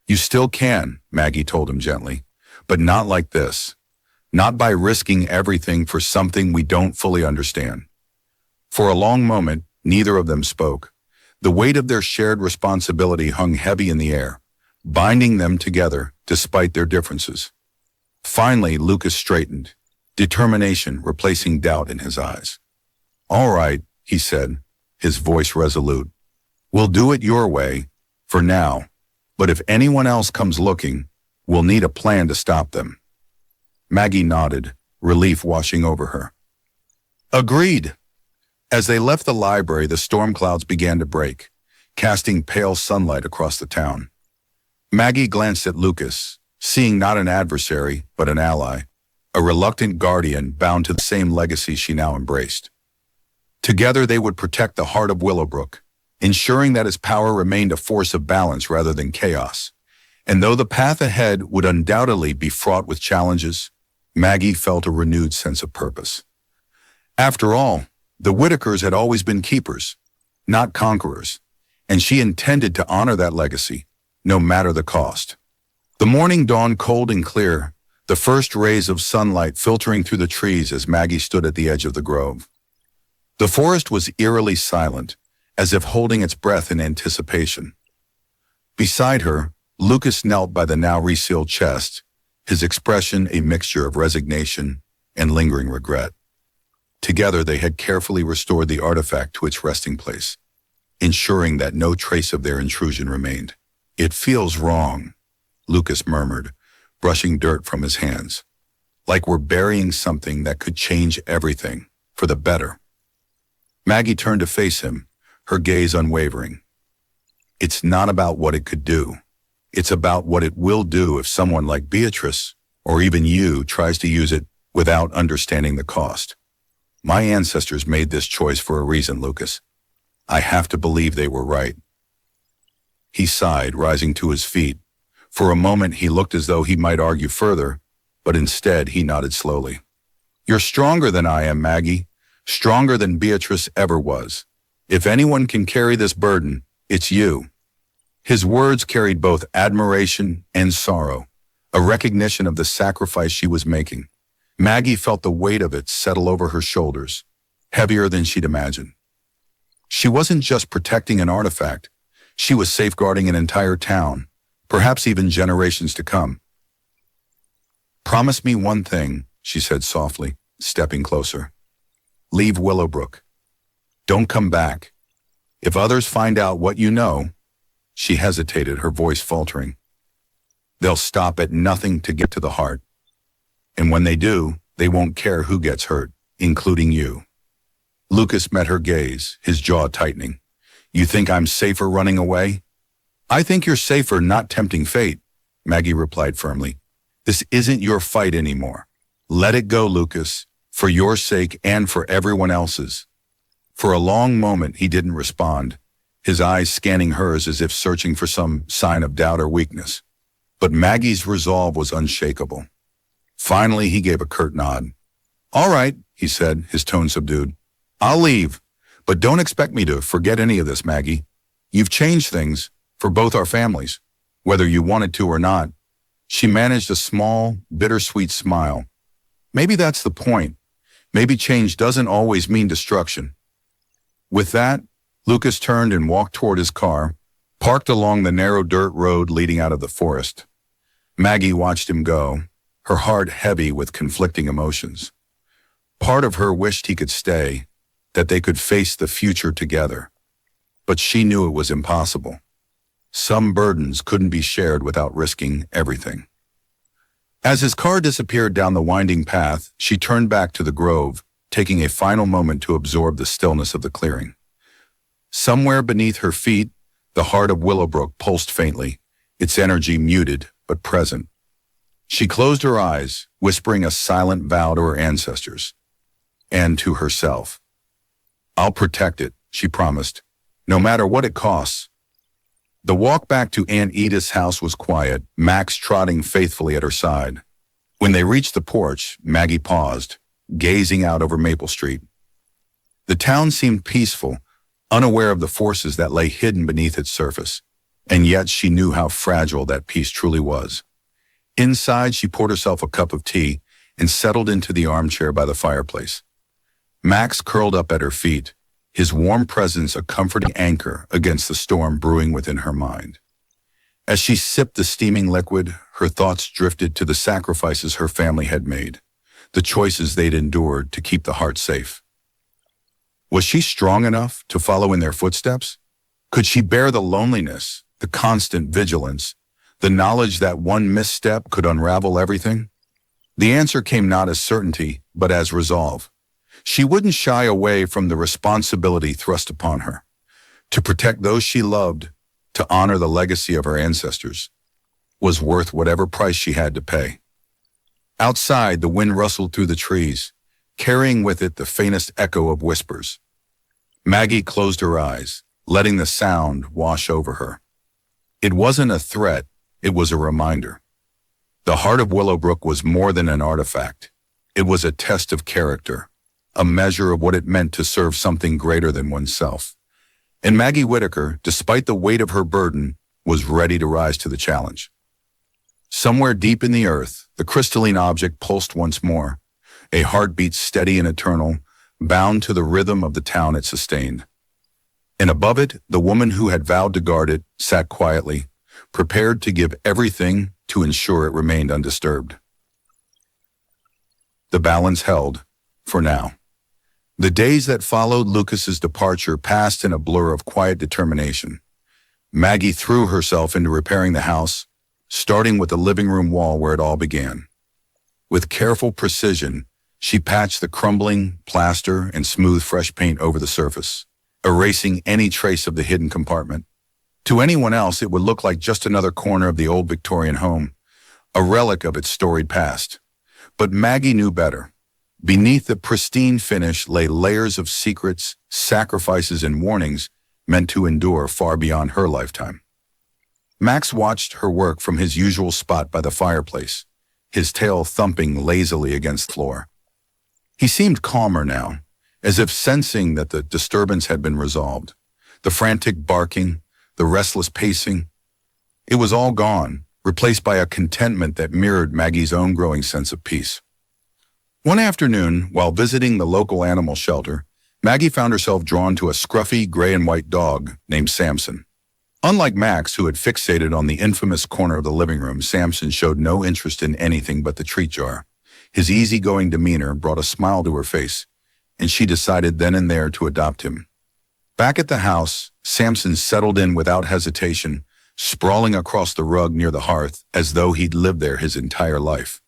"You still can," Maggie told him gently, "but not like this. not by risking everything for something we don't fully understand. For a long moment, neither of them spoke. The weight of their shared responsibility hung heavy in the air, binding them together despite their differences. Finally, Lucas straightened, determination replacing doubt in his eyes. "All right," he said, his voice resolute. "We'll do it your way, for now, but if anyone else comes looking, we'll need a plan to stop them." Maggie nodded, relief washing over her. "Agreed." As they left the library, the storm clouds began to break, casting pale sunlight across the town. Maggie glanced at Lucas, seeing not an adversary, but an ally, a reluctant guardian bound to the same legacy she now embraced. Together they would protect the heart of Willowbrook, ensuring that its power remained a force of balance rather than chaos. And though the path ahead would undoubtedly be fraught with challenges, Maggie felt a renewed sense of purpose. After all, the Whitakers had always been keepers, not conquerors, and she intended to honor that legacy, no matter the cost. The morning dawned cold and clear, the first rays of sunlight filtering through the trees as Maggie stood at the edge of the grove. The forest was eerily silent, as if holding its breath in anticipation. Beside her, Lucas knelt by the now resealed chest, his expression a mixture of resignation and lingering regret. Together they had carefully restored the artifact to its resting place, ensuring that no trace of their intrusion remained. "It feels wrong," Lucas murmured, brushing dirt from his hands. "Like we're burying something that could change everything, for the better." Maggie turned to face him, her gaze unwavering. "It's not about what it could do. It's about what it will do if someone like Beatrice, or even you, tries to use it without understanding the cost. My ancestors made this choice for a reason, Lucas. I have to believe they were right." He sighed, rising to his feet. For a moment he looked as though he might argue further, but instead he nodded slowly. "You're stronger than I am, Maggie. Stronger than Beatrice ever was. If anyone can carry this burden, it's you." His words carried both admiration and sorrow, a recognition of the sacrifice she was making. Maggie felt the weight of it settle over her shoulders, heavier than she'd imagined. She wasn't just protecting an artifact, she was safeguarding an entire town, perhaps even generations to come. "Promise me one thing," she said softly, stepping closer. "Leave Willowbrook. Don't come back. If others find out what you know," she hesitated, her voice faltering, "they'll stop at nothing to get to the heart. And when they do, they won't care who gets hurt, including you." Lucas met her gaze, his jaw tightening. "You think I'm safer running away?" "I think you're safer not tempting fate," Maggie replied firmly. "This isn't your fight anymore. Let it go, Lucas, for your sake and for everyone else's." For a long moment he didn't respond, his eyes scanning hers as if searching for some sign of doubt or weakness. But Maggie's resolve was unshakable. Finally he gave a curt nod. "All right," he said, his tone subdued. "I'll leave, but don't expect me to forget any of this, Maggie. You've changed things, for both our families, whether you wanted to or not." She managed a small, bittersweet smile. Maybe that's the point. Maybe change doesn't always mean destruction. With that, Lucas turned and walked toward his car, parked along the narrow dirt road leading out of the forest. Maggie watched him go, her heart heavy with conflicting emotions. Part of her wished he could stay, that they could face the future together. But she knew it was impossible. Some burdens couldn't be shared without risking everything. As his car disappeared down the winding path, she turned back to the grove, taking a final moment to absorb the stillness of the clearing. Somewhere beneath her feet, the heart of Willowbrook pulsed faintly, its energy muted but present. She closed her eyes, whispering a silent vow to her ancestors and to herself. "I'll protect it," she promised, "no matter what it costs." The walk back to Aunt Edith's house was quiet, Max trotting faithfully at her side. When they reached the porch, Maggie paused, gazing out over Maple Street. The town seemed peaceful, unaware of the forces that lay hidden beneath its surface, and yet she knew how fragile that peace truly was. Inside, she poured herself a cup of tea and settled into the armchair by the fireplace. Max curled up at her feet, his warm presence a comforting anchor against the storm brewing within her mind. As she sipped the steaming liquid, her thoughts drifted to the sacrifices her family had made, the choices they'd endured to keep the heart safe. Was she strong enough to follow in their footsteps? Could she bear the loneliness, the constant vigilance, the knowledge that one misstep could unravel everything? The answer came not as certainty, but as resolve. She wouldn't shy away from the responsibility thrust upon her. To protect those she loved, to honor the legacy of her ancestors, was worth whatever price she had to pay. Outside, the wind rustled through the trees, carrying with it the faintest echo of whispers. Maggie closed her eyes, letting the sound wash over her. It wasn't a threat, it was a reminder. The heart of Willowbrook was more than an artifact. It was a test of character, a measure of what it meant to serve something greater than oneself. And Maggie Whitaker, despite the weight of her burden, was ready to rise to the challenge. Somewhere deep in the earth, the crystalline object pulsed once more, a heartbeat steady and eternal, bound to the rhythm of the town it sustained. And above it, the woman who had vowed to guard it sat quietly, prepared to give everything to ensure it remained undisturbed. The balance held, for now. The days that followed Lucas's departure passed in a blur of quiet determination. Maggie threw herself into repairing the house, starting with the living room wall where it all began. With careful precision, she patched the crumbling plaster and smoothed fresh paint over the surface, erasing any trace of the hidden compartment. To anyone else, it would look like just another corner of the old Victorian home, a relic of its storied past. But Maggie knew better. Beneath the pristine finish lay layers of secrets, sacrifices, and warnings meant to endure far beyond her lifetime. Max watched her work from his usual spot by the fireplace, his tail thumping lazily against the floor. He seemed calmer now, as if sensing that the disturbance had been resolved. The frantic barking, the restless pacing, it was all gone, replaced by a contentment that mirrored Maggie's own growing sense of peace. One afternoon, while visiting the local animal shelter, Maggie found herself drawn to a scruffy gray and white dog named Samson. Unlike Max, who had fixated on the infamous corner of the living room, Samson showed no interest in anything but the treat jar. His easygoing demeanor brought a smile to her face, and she decided then and there to adopt him. Back at the house, Samson settled in without hesitation, sprawling across the rug near the hearth as though he'd lived there his entire life.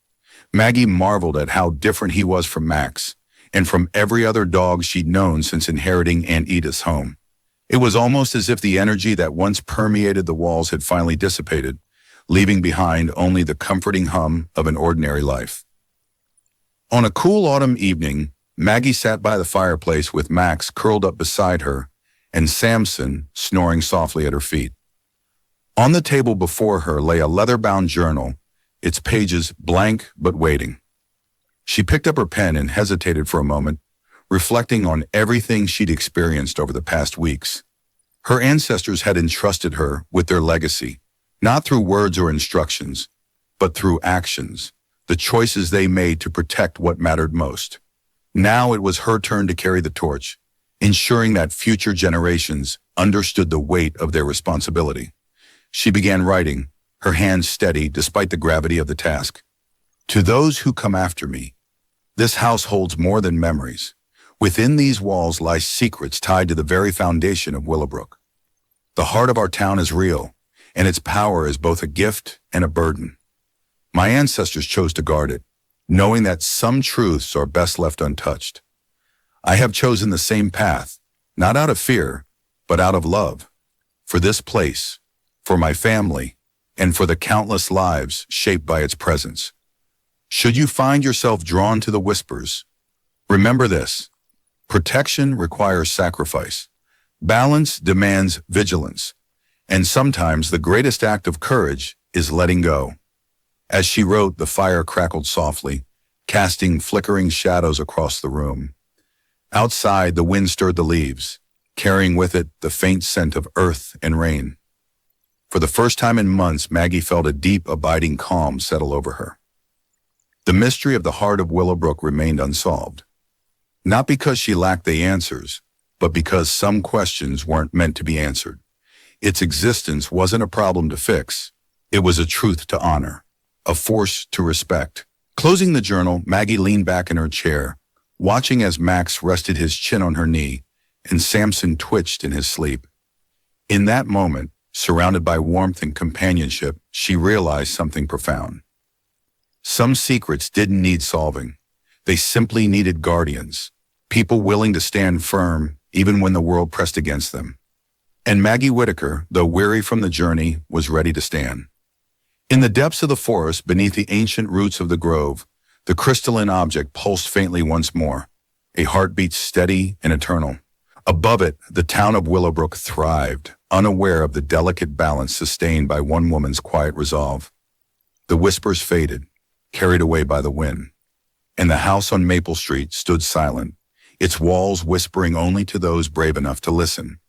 Maggie marveled at how different he was from Max, and from every other dog she'd known since inheriting Aunt Edith's home. It was almost as if the energy that once permeated the walls had finally dissipated, leaving behind only the comforting hum of an ordinary life. On a cool autumn evening, Maggie sat by the fireplace with Max curled up beside her and Samson snoring softly at her feet. On the table before her lay a leather-bound journal, its pages blank but waiting. She picked up her pen and hesitated for a moment, reflecting on everything she'd experienced over the past weeks. Her ancestors had entrusted her with their legacy, not through words or instructions, but through actions, the choices they made to protect what mattered most. Now it was her turn to carry the torch, ensuring that future generations understood the weight of their responsibility. She began writing, her hands steady despite the gravity of the task. To those who come after me, this house holds more than memories. Within these walls lie secrets tied to the very foundation of Willowbrook. The heart of our town is real, and its power is both a gift and a burden. My ancestors chose to guard it, knowing that some truths are best left untouched. I have chosen the same path, not out of fear, but out of love, for this place, for my family, and for the countless lives shaped by its presence. Should you find yourself drawn to the whispers, remember this: protection requires sacrifice, balance demands vigilance, and sometimes the greatest act of courage is letting go. As she wrote, the fire crackled softly, casting flickering shadows across the room. Outside, the wind stirred the leaves, carrying with it the faint scent of earth and rain. For the first time in months, Maggie felt a deep, abiding calm settle over her. The mystery of the heart of Willowbrook remained unsolved. Not because she lacked the answers, but because some questions weren't meant to be answered. Its existence wasn't a problem to fix. It was a truth to honor, a force to respect. Closing the journal, Maggie leaned back in her chair, watching as Max rested his chin on her knee and Samson twitched in his sleep. In that moment, surrounded by warmth and companionship, she realized something profound. Some secrets didn't need solving. They simply needed guardians, people willing to stand firm even when the world pressed against them. And Maggie Whitaker, though weary from the journey, was ready to stand. In the depths of the forest, beneath the ancient roots of the grove, the crystalline object pulsed faintly once more, a heartbeat steady and eternal. Above it, the town of Willowbrook thrived, unaware of the delicate balance sustained by one woman's quiet resolve. The whispers faded, carried away by the wind, and the house on Maple Street stood silent, its walls whispering only to those brave enough to listen.